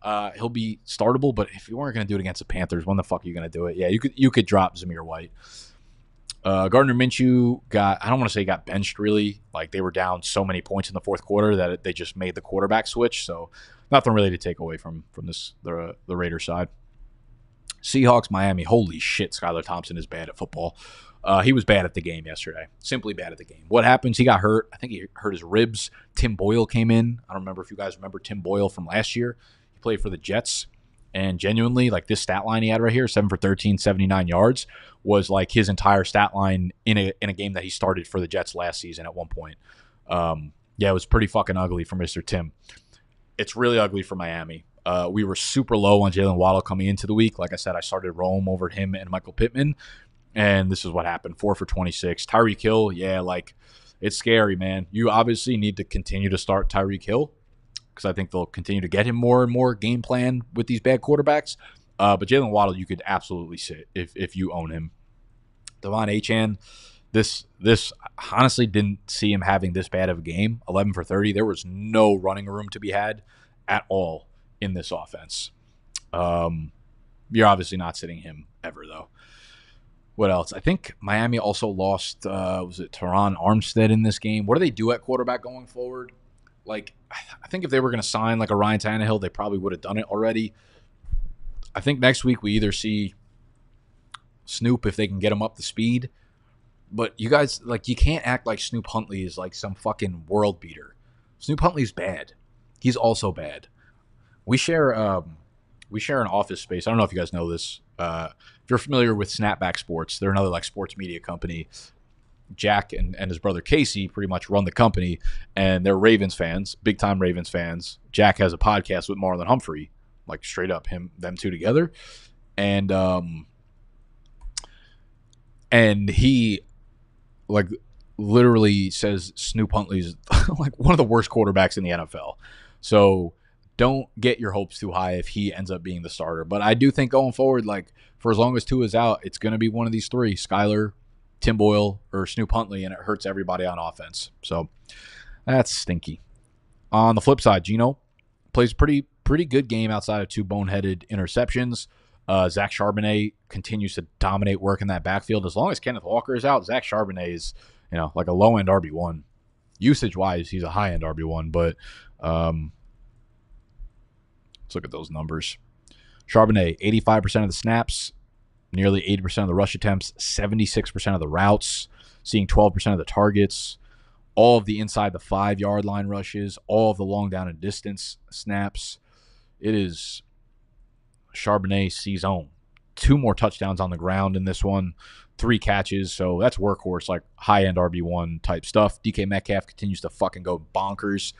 he'll be startable. But if you weren't going to do it against the Panthers, when the fuck are you going to do it? Yeah, you could drop Zamir White. Gardner Minshew I don't want to say got benched really. Like they were down so many points in the fourth quarter that they just made the quarterback switch. So nothing really to take away from the Raiders side. Seahawks, Miami. Holy shit, Skylar Thompson is bad at football. He was bad at the game yesterday. Simply bad at the game. What happens? He got hurt. I think he hurt his ribs. Tim Boyle came in. I don't remember if you guys remember Tim Boyle from last year. He played for the Jets. And genuinely, like this stat line he had right here, 7 for 13, 79 yards, was like his entire stat line in a game that he started for the Jets last season at one point. Yeah, it was pretty fucking ugly for Mr. Tim. It's really ugly for Miami. We were super low on Jalen Waddle coming into the week. Like I said, I started Rome over him and Michael Pittman, and this is what happened. 4 for 26. Tyreek Hill, yeah, like it's scary, man. You obviously need to continue to start Tyreek Hill because I think they'll continue to get him more and more game plan with these bad quarterbacks. But Jalen Waddle, you could absolutely sit if you own him. Devon Achane, this honestly didn't see him having this bad of a game. 11 for 30. There was no running room to be had at all in this offense. You're obviously not sitting him ever, though. What else? I think Miami also lost, was it Teron Armstead in this game? What do they do at quarterback going forward? Like, I think if they were going to sign like a Ryan Tannehill, they probably would have done it already. I think next week we either see Snoop if they can get him up to speed. But you guys, like, you can't act like Snoop Huntley is like some fucking world beater. Snoop Huntley's bad. He's also bad. We share an office space. I don't know if you guys know this. If you're familiar with Snapback Sports, they're another like sports media company. Jack and his brother Casey pretty much run the company, and they're Ravens fans, big time Ravens fans. Jack has a podcast with Marlon Humphrey, like straight up them two together, and he like literally says Snoop Huntley's like one of the worst quarterbacks in the NFL. So don't get your hopes too high if he ends up being the starter. But I do think going forward, like for as long as Tua is out, it's going to be one of these three: Skyler, Tim Boyle, or Snoop Huntley, and it hurts everybody on offense. So that's stinky. On the flip side, Geno plays pretty good game outside of 2 boneheaded interceptions. Zach Charbonnet continues to dominate work in that backfield. As long as Kenneth Walker is out, Zach Charbonnet is, like a low-end RB1. Usage-wise, he's a high-end RB1, but let's look at those numbers. Charbonnet, 85% of the snaps, nearly 80% of the rush attempts, 76% of the routes, seeing 12% of the targets, all of the inside the 5-yard line rushes, all of the long down and distance snaps. It is Charbonnet sees own. 2 more touchdowns on the ground in this one, 3 catches. So that's workhorse, like high-end RB1 type stuff. DK Metcalf continues to fucking go bonkers.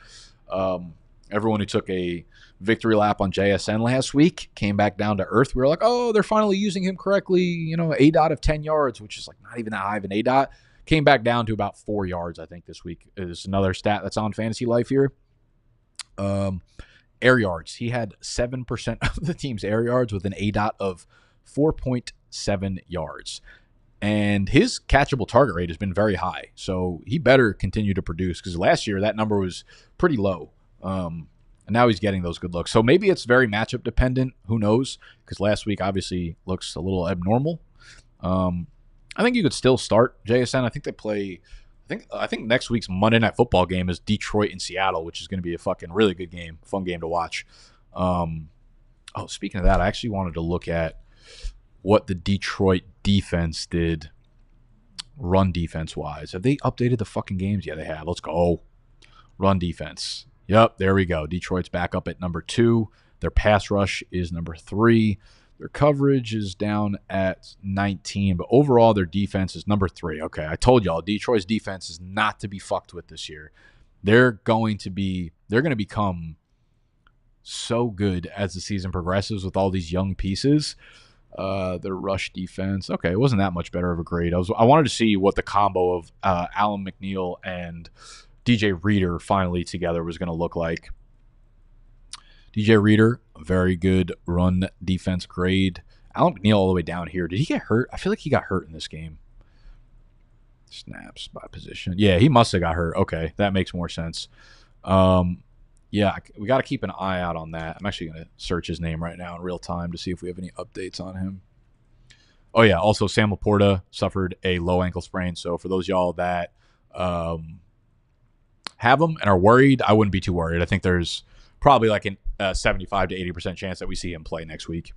Everyone who took a victory lap on JSN last week came back down to earth. We were like, oh, they're finally using him correctly. A-dot of 10 yards, which is like not even that high of an A-dot. Came back down to about 4 yards, I think, this week. Is another stat that's on Fantasy Life here. Air yards. He had 7% of the team's air yards with an A-dot of 4.7 yards. And his catchable target rate has been very high. So he better continue to produce because last year that number was pretty low. And now he's getting those good looks. So maybe it's very matchup dependent. Who knows? Because last week obviously looks a little abnormal. I think you could still start JSN. I think they play. I think next week's Monday Night Football game is Detroit and Seattle, which is going to be a fucking really good game, fun game to watch. Speaking of that, I actually wanted to look at what the Detroit defense did, run defense wise. Have they updated the fucking games? Yeah, they have. Let's go. Run defense. Yep, there we go. Detroit's back up at number 2. Their pass rush is number 3. Their coverage is down at 19, but overall their defense is number 3. Okay, I told y'all Detroit's defense is not to be fucked with this year. They're going to become so good as the season progresses with all these young pieces. Their rush defense, okay, it wasn't that much better of a grade. I wanted to see what the combo of Alan McNeil and DJ Reader finally together was going to look like. DJ Reader, a very good run defense grade. Allen McNeil all the way down here. Did he get hurt? I feel like he got hurt in this game. Snaps by position. Yeah, he must have got hurt. Okay, that makes more sense. Yeah, we got to keep an eye out on that. I'm actually going to search his name right now in real time to see if we have any updates on him. Oh, yeah. Also, Sam Laporta suffered a low ankle sprain. So for those y'all that have him and are worried, I wouldn't be too worried. I think there's probably like a 75 to 80% chance that we see him play next week.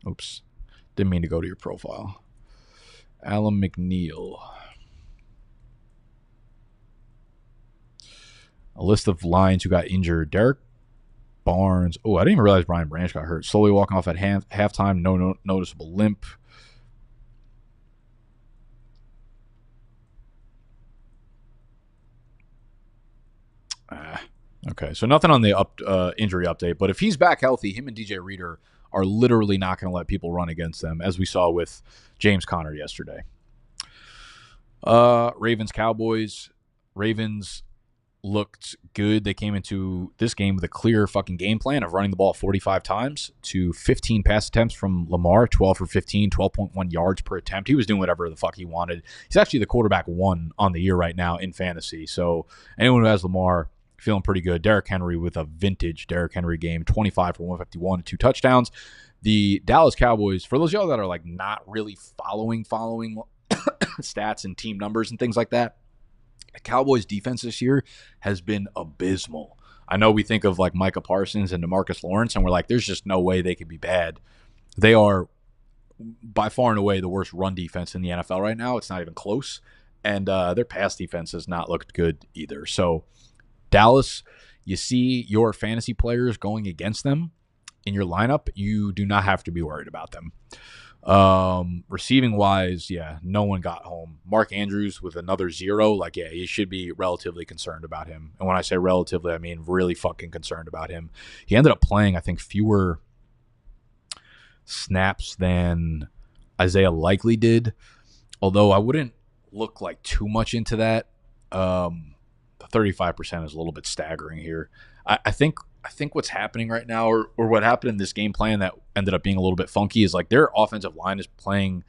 Oops. Didn't mean to go to your profile. Allen McNeil. A list of Lions who got injured. Derek Barnes. Oh, I didn't even realize Brian Branch got hurt. Slowly walking off at halftime. No noticeable limp. Okay, so nothing on the injury update. But if he's back healthy, him and DJ Reader are literally not going to let people run against them, as we saw with James Conner yesterday. Ravens, Cowboys. Ravens looked good. They came into this game with a clear fucking game plan of running the ball 45 times to 15 pass attempts from Lamar, 12 for 15, 12.1 yards per attempt. He was doing whatever the fuck he wanted. He's actually the quarterback 1 on the year right now in fantasy. So anyone who has Lamar, feeling pretty good. Derrick Henry with a vintage Derrick Henry game, 25 for 151 and 2 touchdowns. The Dallas Cowboys, for those of y'all that are like not really following stats and team numbers and things like that, the Cowboys defense this year has been abysmal. I know we think of like Micah Parsons and DeMarcus Lawrence, and we're like, there's just no way they could be bad. They are by far and away the worst run defense in the NFL right now. It's not even close. And their pass defense has not looked good either. So Dallas, you see your fantasy players going against them in your lineup, you do not have to be worried about them. Receiving wise, yeah, no one got home. Mark Andrews with another 0. Like, yeah, you should be relatively concerned about him. And when I say relatively, I mean really fucking concerned about him. He ended up playing, I think, fewer snaps than Isaiah Likely did. Although I wouldn't look like too much into that. The 35% is a little bit staggering here. I think what's happening right now, or what happened in this game plan that ended up being a little bit funky, is like their offensive line is playing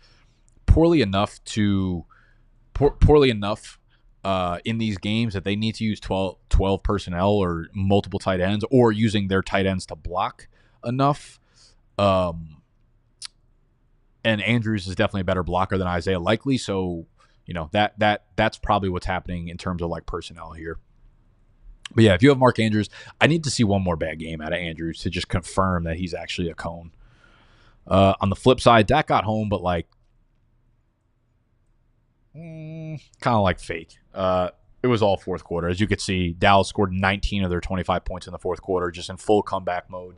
poorly enough in these games that they need to use 12 personnel or multiple tight ends, or using their tight ends to block enough. And Andrews is definitely a better blocker than Isaiah Likely, so you know that's probably what's happening in terms of like personnel here. But yeah, if you have Mark Andrews, I need to see one more bad game out of Andrews to just confirm that he's actually a cone. On the flip side, Dak got home, but like kind of like fake. It was all fourth quarter. As you could see, Dallas scored 19 of their 25 points in the fourth quarter, just in full comeback mode.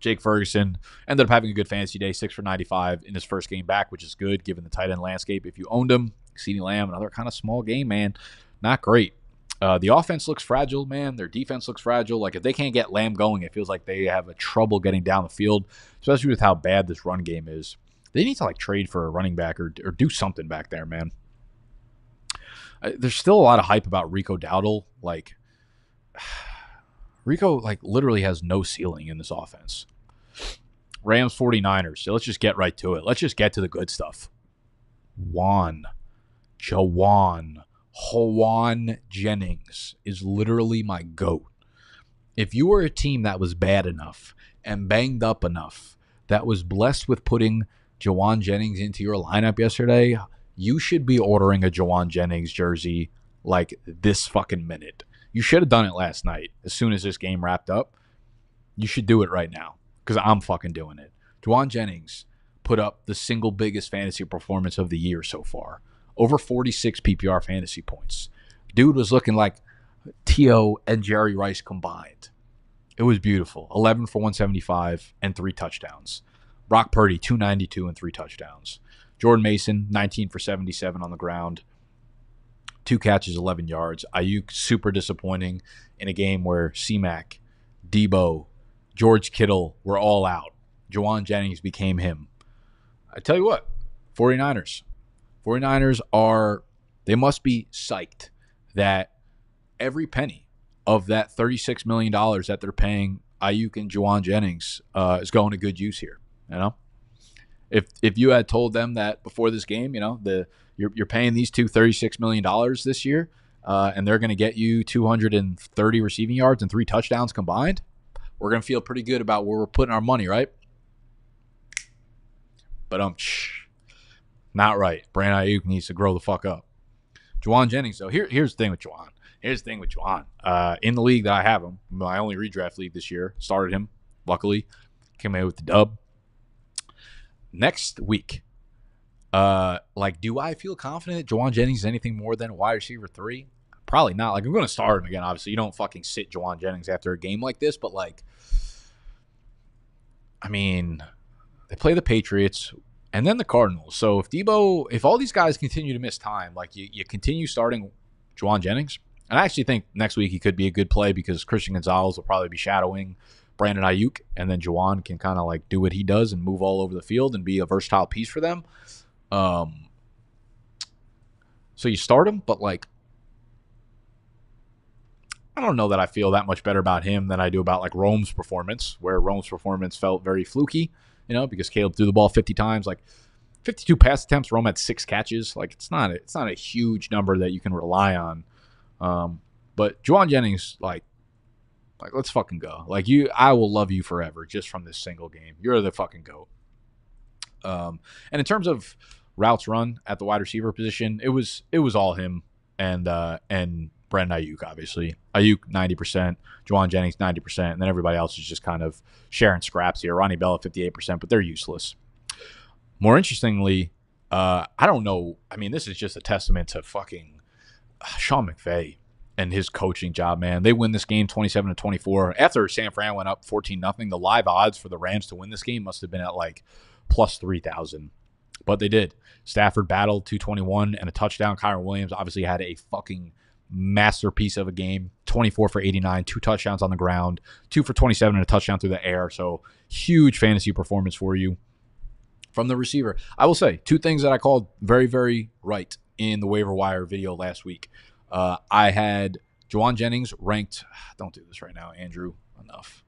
Jake Ferguson ended up having a good fantasy day, 6 for 95 in his first game back, which is good given the tight end landscape. If you owned him, CeeDee Lamb, another kind of small game, man. Not great. The offense looks fragile, man. Their defense looks fragile. Like, if they can't get Lamb going, it feels like they have a trouble getting down the field, especially with how bad this run game is. They need to, like, trade for a running back or do something back there, man. There's still a lot of hype about Rico Dowdle. Like, Rico, like, literally has no ceiling in this offense. Rams 49ers. So let's just get right to it. Let's just get to the good stuff. Juwan Jennings is literally my GOAT. If you were a team that was bad enough and banged up enough that was blessed with putting Juwan Jennings into your lineup yesterday, you should be ordering a Juwan Jennings jersey like this fucking minute. You should have done it last night. As soon as this game wrapped up, you should do it right now because I'm fucking doing it. Juwan Jennings put up the single biggest fantasy performance of the year so far. Over 46 PPR fantasy points. Dude was looking like T.O. and Jerry Rice combined. It was beautiful. 11 for 175 and 3 touchdowns. Brock Purdy, 292 and 3 touchdowns. Jordan Mason, 19 for 77 on the ground. 2 catches, 11 yards. Ayuk, super disappointing in a game where C-Mac, Debo, George Kittle were all out. Juwan Jennings became him. I tell you what, 49ers they must be psyched that every penny of that $36 million that they're paying Ayuk and Juwan Jennings is going to good use here. You know, if you had told them that before this game, you know, you're paying these two $36 million this year, and they're going to get you 230 receiving yards and 3 touchdowns combined, we're going to feel pretty good about where we're putting our money, right? But not right. Brandon Ayuk needs to grow the fuck up. Juwan Jennings, though, here's the thing with Juwan. In the league that I have him, my only redraft league this year, started him, luckily, came away with the dub. Next week, do I feel confident that Juwan Jennings is anything more than a wide receiver 3? Probably not. Like, I'm going to start him again, obviously. You don't fucking sit Juwan Jennings after a game like this, but, they play the Patriots and then the Cardinals. So if all these guys continue to miss time, you continue starting Juwan Jennings. And I actually think next week he could be a good play because Christian Gonzalez will probably be shadowing Brandon Ayuk, and then Juwan can kind of do what he does and move all over the field and be a versatile piece for them. So you start him, but I don't know that I feel that much better about him than I do about Rome's performance, where Rome's performance felt very fluky, because Caleb threw the ball 50 times, 52 pass attempts. Rome had 6 catches. It's not a huge number that you can rely on. But Juwan Jennings, let's fucking go. I will love you forever just from this single game. You're the fucking GOAT. And in terms of routes run at the wide receiver position, it was all him and Brandon Ayuk, obviously. Ayuk 90%, Juwan Jennings 90%, and then everybody else is just kind of sharing scraps here. Ronnie Bell at 58%, but they're useless. More interestingly, I don't know. This is just a testament to fucking Sean McVay and his coaching job, man. They win this game 27-24. After San Fran went up 14-0, the live odds for the Rams to win this game must have been at plus 3,000. But they did. Stafford battled 221 and a touchdown. Kyron Williams obviously had a fucking masterpiece of a game. 24 for 89, 2 touchdowns on the ground, 2 for 27 and a touchdown through the air. So huge fantasy performance for you from the receiver. I will say 2 things that I called very, very right in the waiver wire video last week. I had Juwan Jennings ranked. Don't do this right now, Andrew. Enough.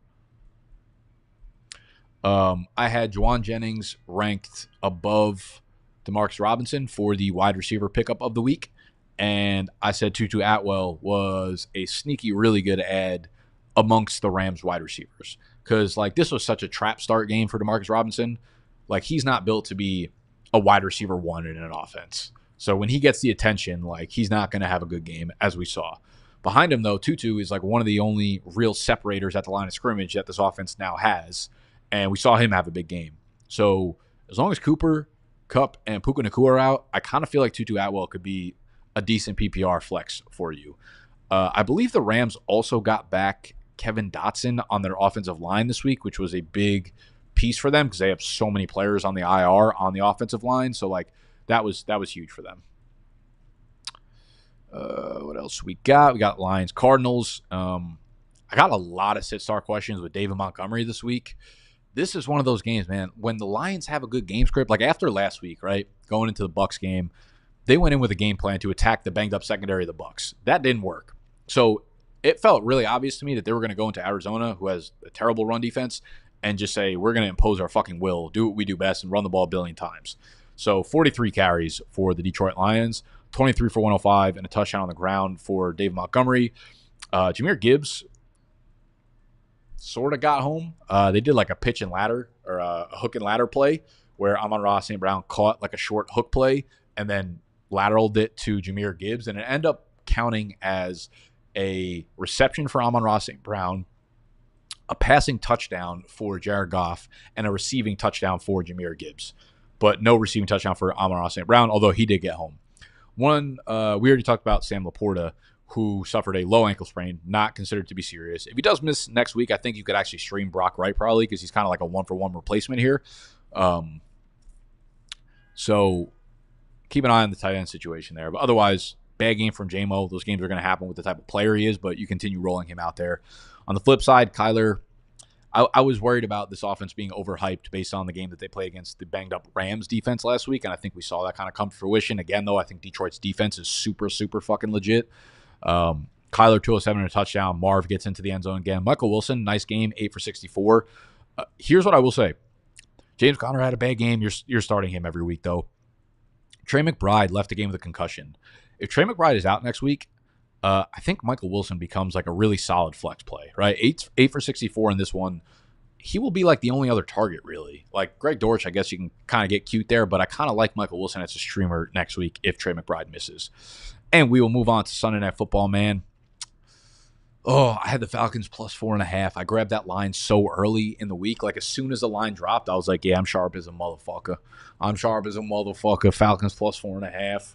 I had Juwan Jennings ranked above Demarcus Robinson for the wide receiver pickup of the week. And I said Tutu Atwell was a sneaky, really good add amongst the Rams wide receivers. Because, this was such a trap start game for Demarcus Robinson. He's not built to be a wide receiver 1 in an offense. So when he gets the attention, he's not going to have a good game, as we saw. Behind him, though, Tutu is one of the only real separators at the line of scrimmage that this offense now has. And we saw him have a big game. So as long as Cooper, Kupp, and Puka Nacua are out, I kind of feel like Tutu Atwell could be a decent PPR flex for you. I believe the Rams also got back Kevin Dotson on their offensive line this week, which was a big piece for them because they have so many players on the IR on the offensive line. So that was huge for them. What else we got? We got Lions, Cardinals. I got a lot of sit-start questions with David Montgomery this week. This is one of those games, man, when the Lions have a good game script, after last week, right, going into the Bucs game, they went in with a game plan to attack the banged-up secondary of the Bucs. That didn't work. So it felt really obvious to me that they were going to go into Arizona, who has a terrible run defense, and just say, we're going to impose our fucking will, do what we do best, and run the ball a billion times. So 43 carries for the Detroit Lions, 23 for 105, and a touchdown on the ground for David Montgomery. Jahmyr Gibbs sort of got home. They did a pitch and ladder or a hook and ladder play where Amon-Ra St. Brown caught a short hook play and then lateraled it to Jahmyr Gibbs, and it ended up counting as a reception for Amon-Ra St. Brown, a passing touchdown for Jared Goff, and a receiving touchdown for Jahmyr Gibbs. But no receiving touchdown for Amon-Ra St. Brown, although he did get home. One, we already talked about Sam Laporta, who suffered a low ankle sprain, not considered to be serious. If he does miss next week, I think you could actually stream Brock Wright probably because he's kind of a one-for-one replacement here. So keep an eye on the tight end situation there. But otherwise, bad game from J-Mo. Those games are going to happen with the type of player he is, but you continue rolling him out there. On the flip side, Kyler, I was worried about this offense being overhyped based on the game that they play against the banged-up Rams defense last week, and I think we saw that kind of come to fruition. Again, though, I think Detroit's defense is super, super fucking legit. Kyler Kyler 207 and a touchdown. Marv gets into the end zone again. Michael Wilson, nice game, 8 for 64. Here's what I will say. James Conner had a bad game. You're starting him every week, though. Trey McBride left the game with a concussion. If Trey McBride is out next week, I think Michael Wilson becomes like a really solid flex play, right? 8 for 64 in this one. He will be like the only other target, really. Like Greg Dortch, I guess you can kind of get cute there, but I kind of like Michael Wilson as a streamer next week if Trey McBride misses. And we will move on to Sunday Night Football, man. Oh, I had the Falcons plus 4.5. I grabbed that line so early in the week. Like, as soon as the line dropped, I was like, yeah, I'm sharp as a motherfucker. Falcons plus 4.5.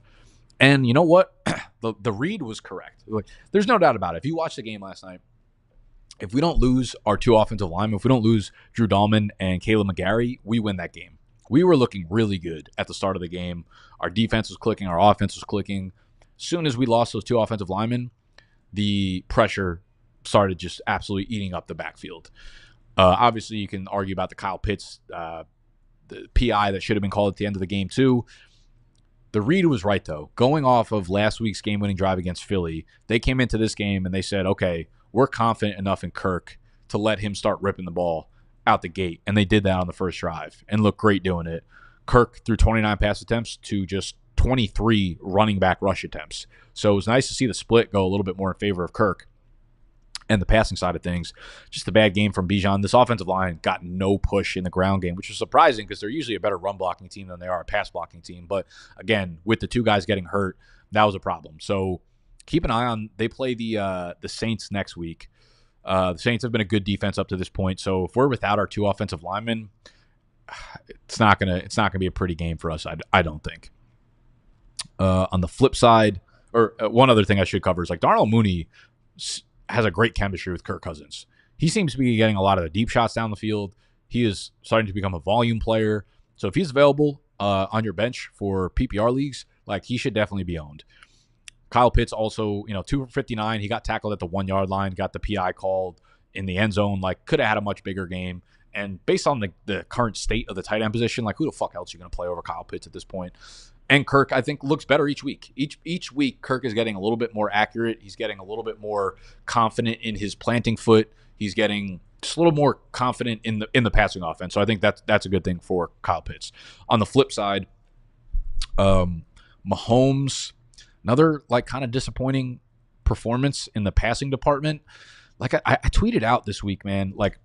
And you know what? The read was correct. Like, there's no doubt about it. If you watched the game last night, if we don't lose our 2 offensive linemen, if we don't lose Drew Dahlman and Caleb McGarry, we win that game. We were looking really good at the start of the game. Our defense was clicking. Our offense was clicking. As soon as we lost those 2 offensive linemen, the pressure started just absolutely eating up the backfield. Obviously, you can argue about the Kyle Pitts, the PI that should have been called at the end of the game, too. The read was right, though. Going off of last week's game-winning drive against Philly, they came into this game and they said, okay, we're confident enough in Kirk to let him start ripping the ball out the gate. And they did that on the first drive and looked great doing it. Kirk threw 29 pass attempts to just 23 running back rush attempts. So it was nice to see the split go a little bit more in favor of Kirk and the passing side of things. Just a bad game from Bijan. This offensive line got no push in the ground game, which was surprising because they're usually a better run blocking team than they are a pass blocking team. But again, with the 2 guys getting hurt, that was a problem. So keep an eye on. They play the Saints next week. The Saints have been a good defense up to this point. So if we're without our 2 offensive linemen, it's not gonna be a pretty game for us. I don't think. On the flip side, or one other thing I should cover is like Darnell Mooney has a great chemistry with Kirk Cousins. He seems to be getting a lot of the deep shots down the field. He is starting to become a volume player. So if he's available on your bench for PPR leagues, like, he should definitely be owned. Kyle Pitts also, 2 for 59. He got tackled at the 1-yard line, got the PI called in the end zone. Like, could have had a much bigger game. And based on the current state of the tight end position, like, who the fuck else are you going to play over Kyle Pitts at this point? And Kirk, I think, looks better each week. Each week, Kirk is getting a little bit more accurate. He's getting a little bit more confident in his planting foot. He's getting just a little more confident in the passing offense. So I think that's a good thing for Kyle Pitts. On the flip side, Mahomes, another like kind of disappointing performance in the passing department. Like I tweeted out this week, man. Like,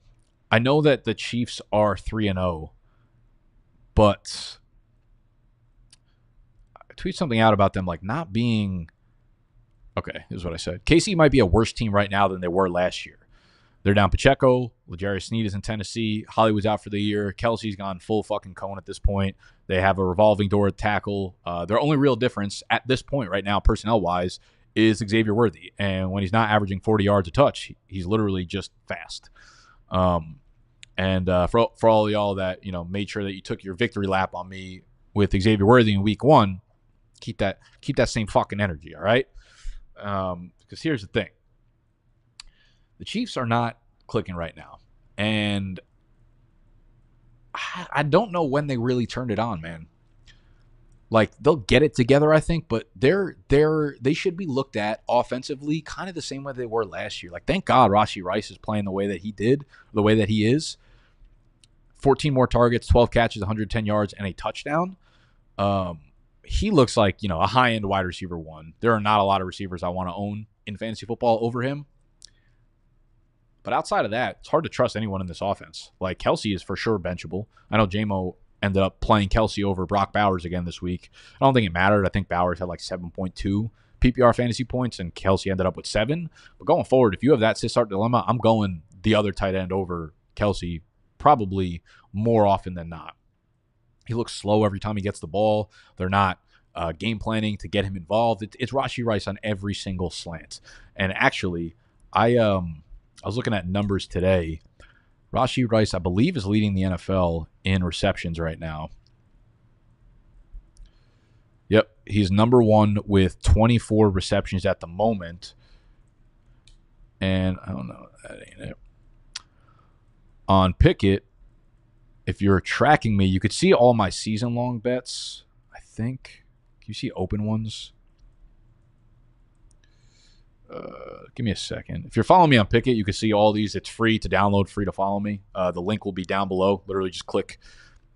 I know that the Chiefs are 3-0, but tweet something out about them like not being okay. Here's what I said. KC might be a worse team right now than they were last year. They're down Pacheco. L'Jarius Sneed is in Tennessee. Hollywood's out for the year. Kelsey's gone full fucking cone at this point. They have a revolving door at tackle. Their only real difference at this point right now, personnel wise, is Xavier Worthy. And when he's not averaging 40 yards a touch, he's literally just fast. And for all of y'all that made sure that you took your victory lap on me with Xavier Worthy in week 1. Keep that same fucking energy, all right? Because here's the thing. The Chiefs are not clicking right now. And I don't know when they really turned it on, man. Like, they'll get it together, I think, but they should be looked at offensively kind of the same way they were last year. Like, thank God Rashee Rice is playing the way that he did, the way that he is. 14 more targets, 12 catches, 110 yards, and a touchdown. He looks like, a high-end wide receiver 1. There are not a lot of receivers I want to own in fantasy football over him. But outside of that, it's hard to trust anyone in this offense. Like, Kelsey is for sure benchable. I know J-Mo ended up playing Kelsey over Brock Bowers again this week. I don't think it mattered. I think Bowers had like 7.2 PPR fantasy points, and Kelsey ended up with 7. But going forward, if you have that sit-start dilemma, I'm going the other tight end over Kelsey probably more often than not. He looks slow every time he gets the ball. They're not game planning to get him involved. It's Rashee Rice on every single slant. And actually, I was looking at numbers today. Rashee Rice, I believe, is leading the NFL in receptions right now. Yep, he's number 1 with 24 receptions at the moment. And I don't know, that ain't it. On Pickett, if you're tracking me, you could see all my season-long bets, I think. Can you see open ones? Give me a second. If you're following me on Pickett, you can see all these. It's free to download, free to follow me. The link will be down below. Literally just click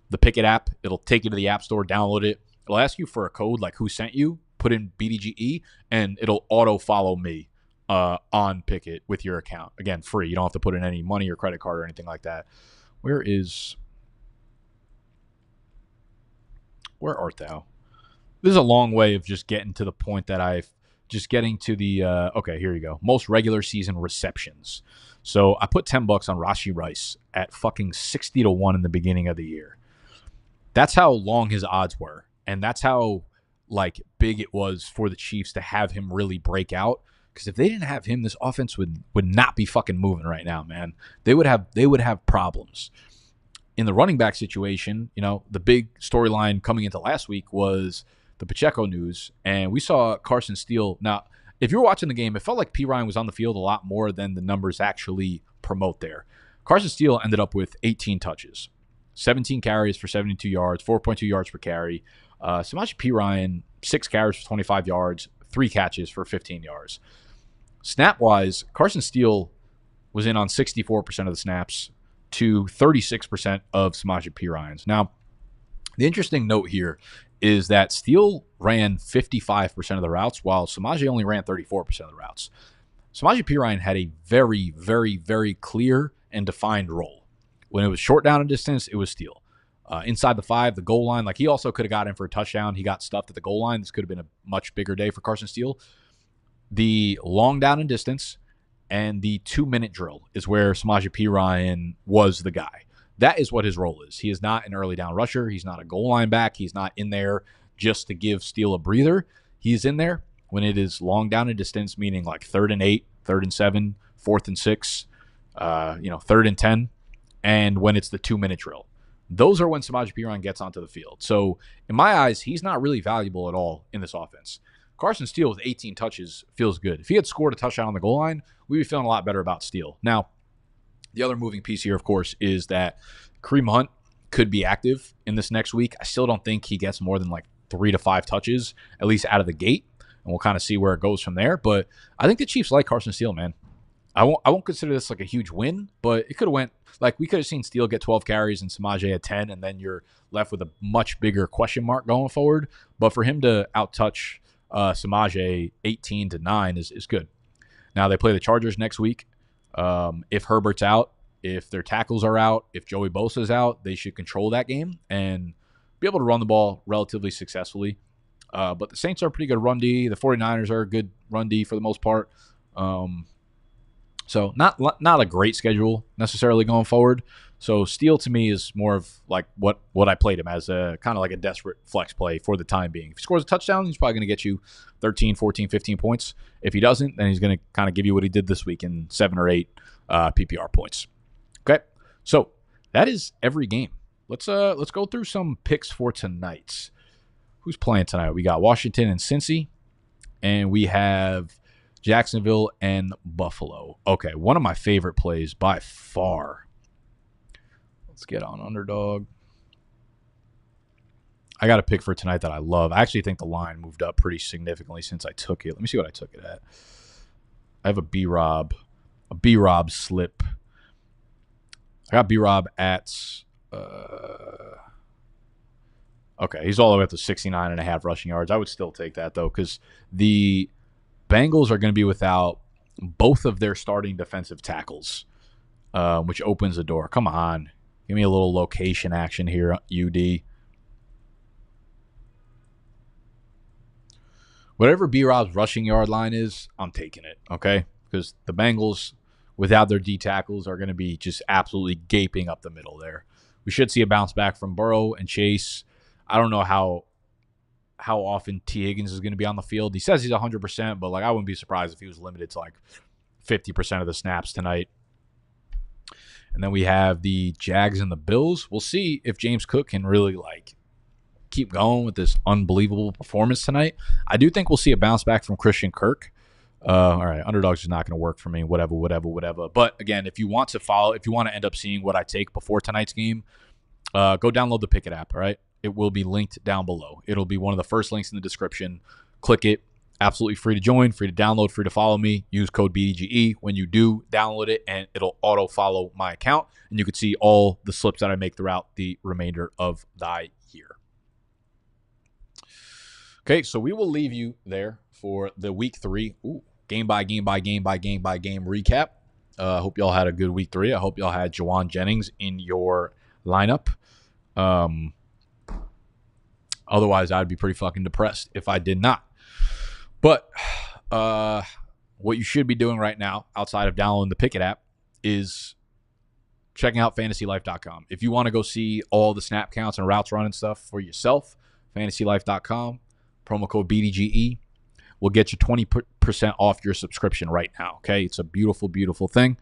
the Pickett app. It'll take you to the App Store, download it. It'll ask you for a code, like who sent you, put in BDGE, and it'll auto-follow me on Pickett with your account. Again, free. You don't have to put in any money or credit card or anything like that. Where art thou? This is a long way of just getting to the point that getting to the, okay, here you go. Most regular season receptions. So I put $10 on Rashee Rice at fucking 60-1 in the beginning of the year. That's how long his odds were. And that's how, like, big it was for the Chiefs to have him really break out. Because if they didn't have him, this offense would not be fucking moving right now, man. They would have problems. In the running back situation, you know, the big storyline coming into last week was the Pacheco news, and we saw Carson Steele. Now, if you were watching the game, it felt like P. Ryan was on the field a lot more than the numbers actually promote there. Carson Steele ended up with 18 touches, 17 carries for 72 yards, 4.2 yards per carry. Samaje Perine, 6 carries for 25 yards, 3 catches for 15 yards. Snap-wise, Carson Steele was in on 64% of the snaps to 36% of Samaje Perine's. Now, the interesting note here is that Steele ran 55% of the routes, while Samaje only ran 34% of the routes. Samaje Perine had a very, very, very clear and defined role. When it was short down and distance, it was Steele. Inside the 5, the goal line, like he also could have got in for a touchdown. He got stuffed at the goal line. This could have been a much bigger day for Carson Steele. The long down and distance and the 2-minute drill is where Samaje Perine was the guy. That is what his role is. He is not an early down rusher. He's not a goal line back. He's not in there just to give Steele a breather. He's in there when it is long down and distance, meaning like 3rd and 8, 3rd and 7, 4th and 6, 3rd and 10, and when it's the 2-minute drill. Those are when Samaje Perine gets onto the field. So in my eyes, he's not really valuable at all in this offense. Carson Steele with 18 touches feels good. If he had scored a touchdown on the goal line, we'd be feeling a lot better about Steele. Now, the other moving piece here, of course, is that Kareem Hunt could be active in this next week. I still don't think he gets more than like 3 to 5 touches, at least out of the gate, and we'll kind of see where it goes from there. But I think the Chiefs like Carson Steele, man. I won't consider this like a huge win, but it could have went like we could have seen Steele get 12 carries and Samaje at 10, and then you're left with a much bigger question mark going forward. But for him to outtouch Samaje 18-9 is good. Now they play the Chargers next week. If Herbert's out, if their tackles are out, if Joey Bosa's out, they should control that game and be able to run the ball relatively successfully. But the Saints are a pretty good run D. The 49ers are a good run D for the most part. So not a great schedule necessarily going forward. So Steele to me is more of like what I played him as, a kind of like a desperate flex play for the time being. If he scores a touchdown, he's probably going to get you 13, 14, 15 points. If he doesn't, then he's going to kind of give you what he did this week in 7 or 8 PPR points. Okay, so that is every game. Let's go through some picks for tonight. Who's playing tonight? We got Washington and Cincy, and we have Jacksonville and Buffalo. Okay, one of my favorite plays by far. Let's get on underdog. I got a pick for tonight that I love. I actually think the line moved up pretty significantly since I took it. Let me see what I took it at. I have a B-Rob slip. I got B-Rob at okay, he's all the way up to 69.5 rushing yards. I would still take that, though, because the Bengals are going to be without both of their starting defensive tackles, which opens the door. Come on. Give me a little location action here, UD. Whatever B-Rob's rushing yard line is, I'm taking it, okay? Because the Bengals, without their D tackles, are going to be just absolutely gaping up the middle there. We should see a bounce back from Burrow and Chase. I don't know how often T. Higgins is going to be on the field. He says he's 100%, but like I wouldn't be surprised if he was limited to like 50% of the snaps tonight. And then we have the Jags and the Bills. We'll see if James Cook can really like keep going with this unbelievable performance tonight. I do think we'll see a bounce back from Christian Kirk. All right, underdogs is not going to work for me. Whatever. But again, if you want to end up seeing what I take before tonight's game, go download the Pickett app. All right, it will be linked down below. It'll be one of the first links in the description. Click it. Absolutely free to join, free to download, free to follow me. Use code BDGE when you do download it, and it'll auto follow my account. And you can see all the slips that I make throughout the remainder of the year. Okay, so we will leave you there for the week 3 game by game recap. I hope y'all had a good week 3. I hope y'all had Jawan Jennings in your lineup. Otherwise, I'd be pretty fucking depressed if I did not. But what you should be doing right now, outside of downloading the Pickett app, is checking out fantasylife.com. If you want to go see all the snap counts and routes run and stuff for yourself, fantasylife.com, promo code BDGE will get you 20% off your subscription right now. Okay, it's a beautiful, beautiful thing.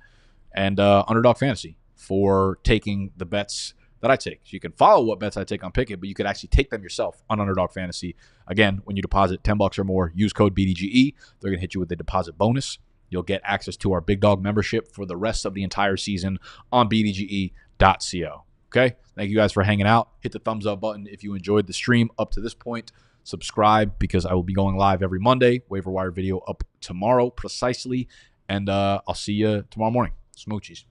And Underdog Fantasy for taking the bets that I take. So you can follow what bets I take on Pickett, but you could actually take them yourself on Underdog Fantasy. Again, when you deposit $10 or more, use code BDGE. They're going to hit you with a deposit bonus. You'll get access to our Big Dog membership for the rest of the entire season on bdge.co. Okay? Thank you guys for hanging out. Hit the thumbs up button if you enjoyed the stream up to this point. Subscribe because I will be going live every Monday. Waiver wire video up tomorrow precisely. And I'll see you tomorrow morning. Smoochies.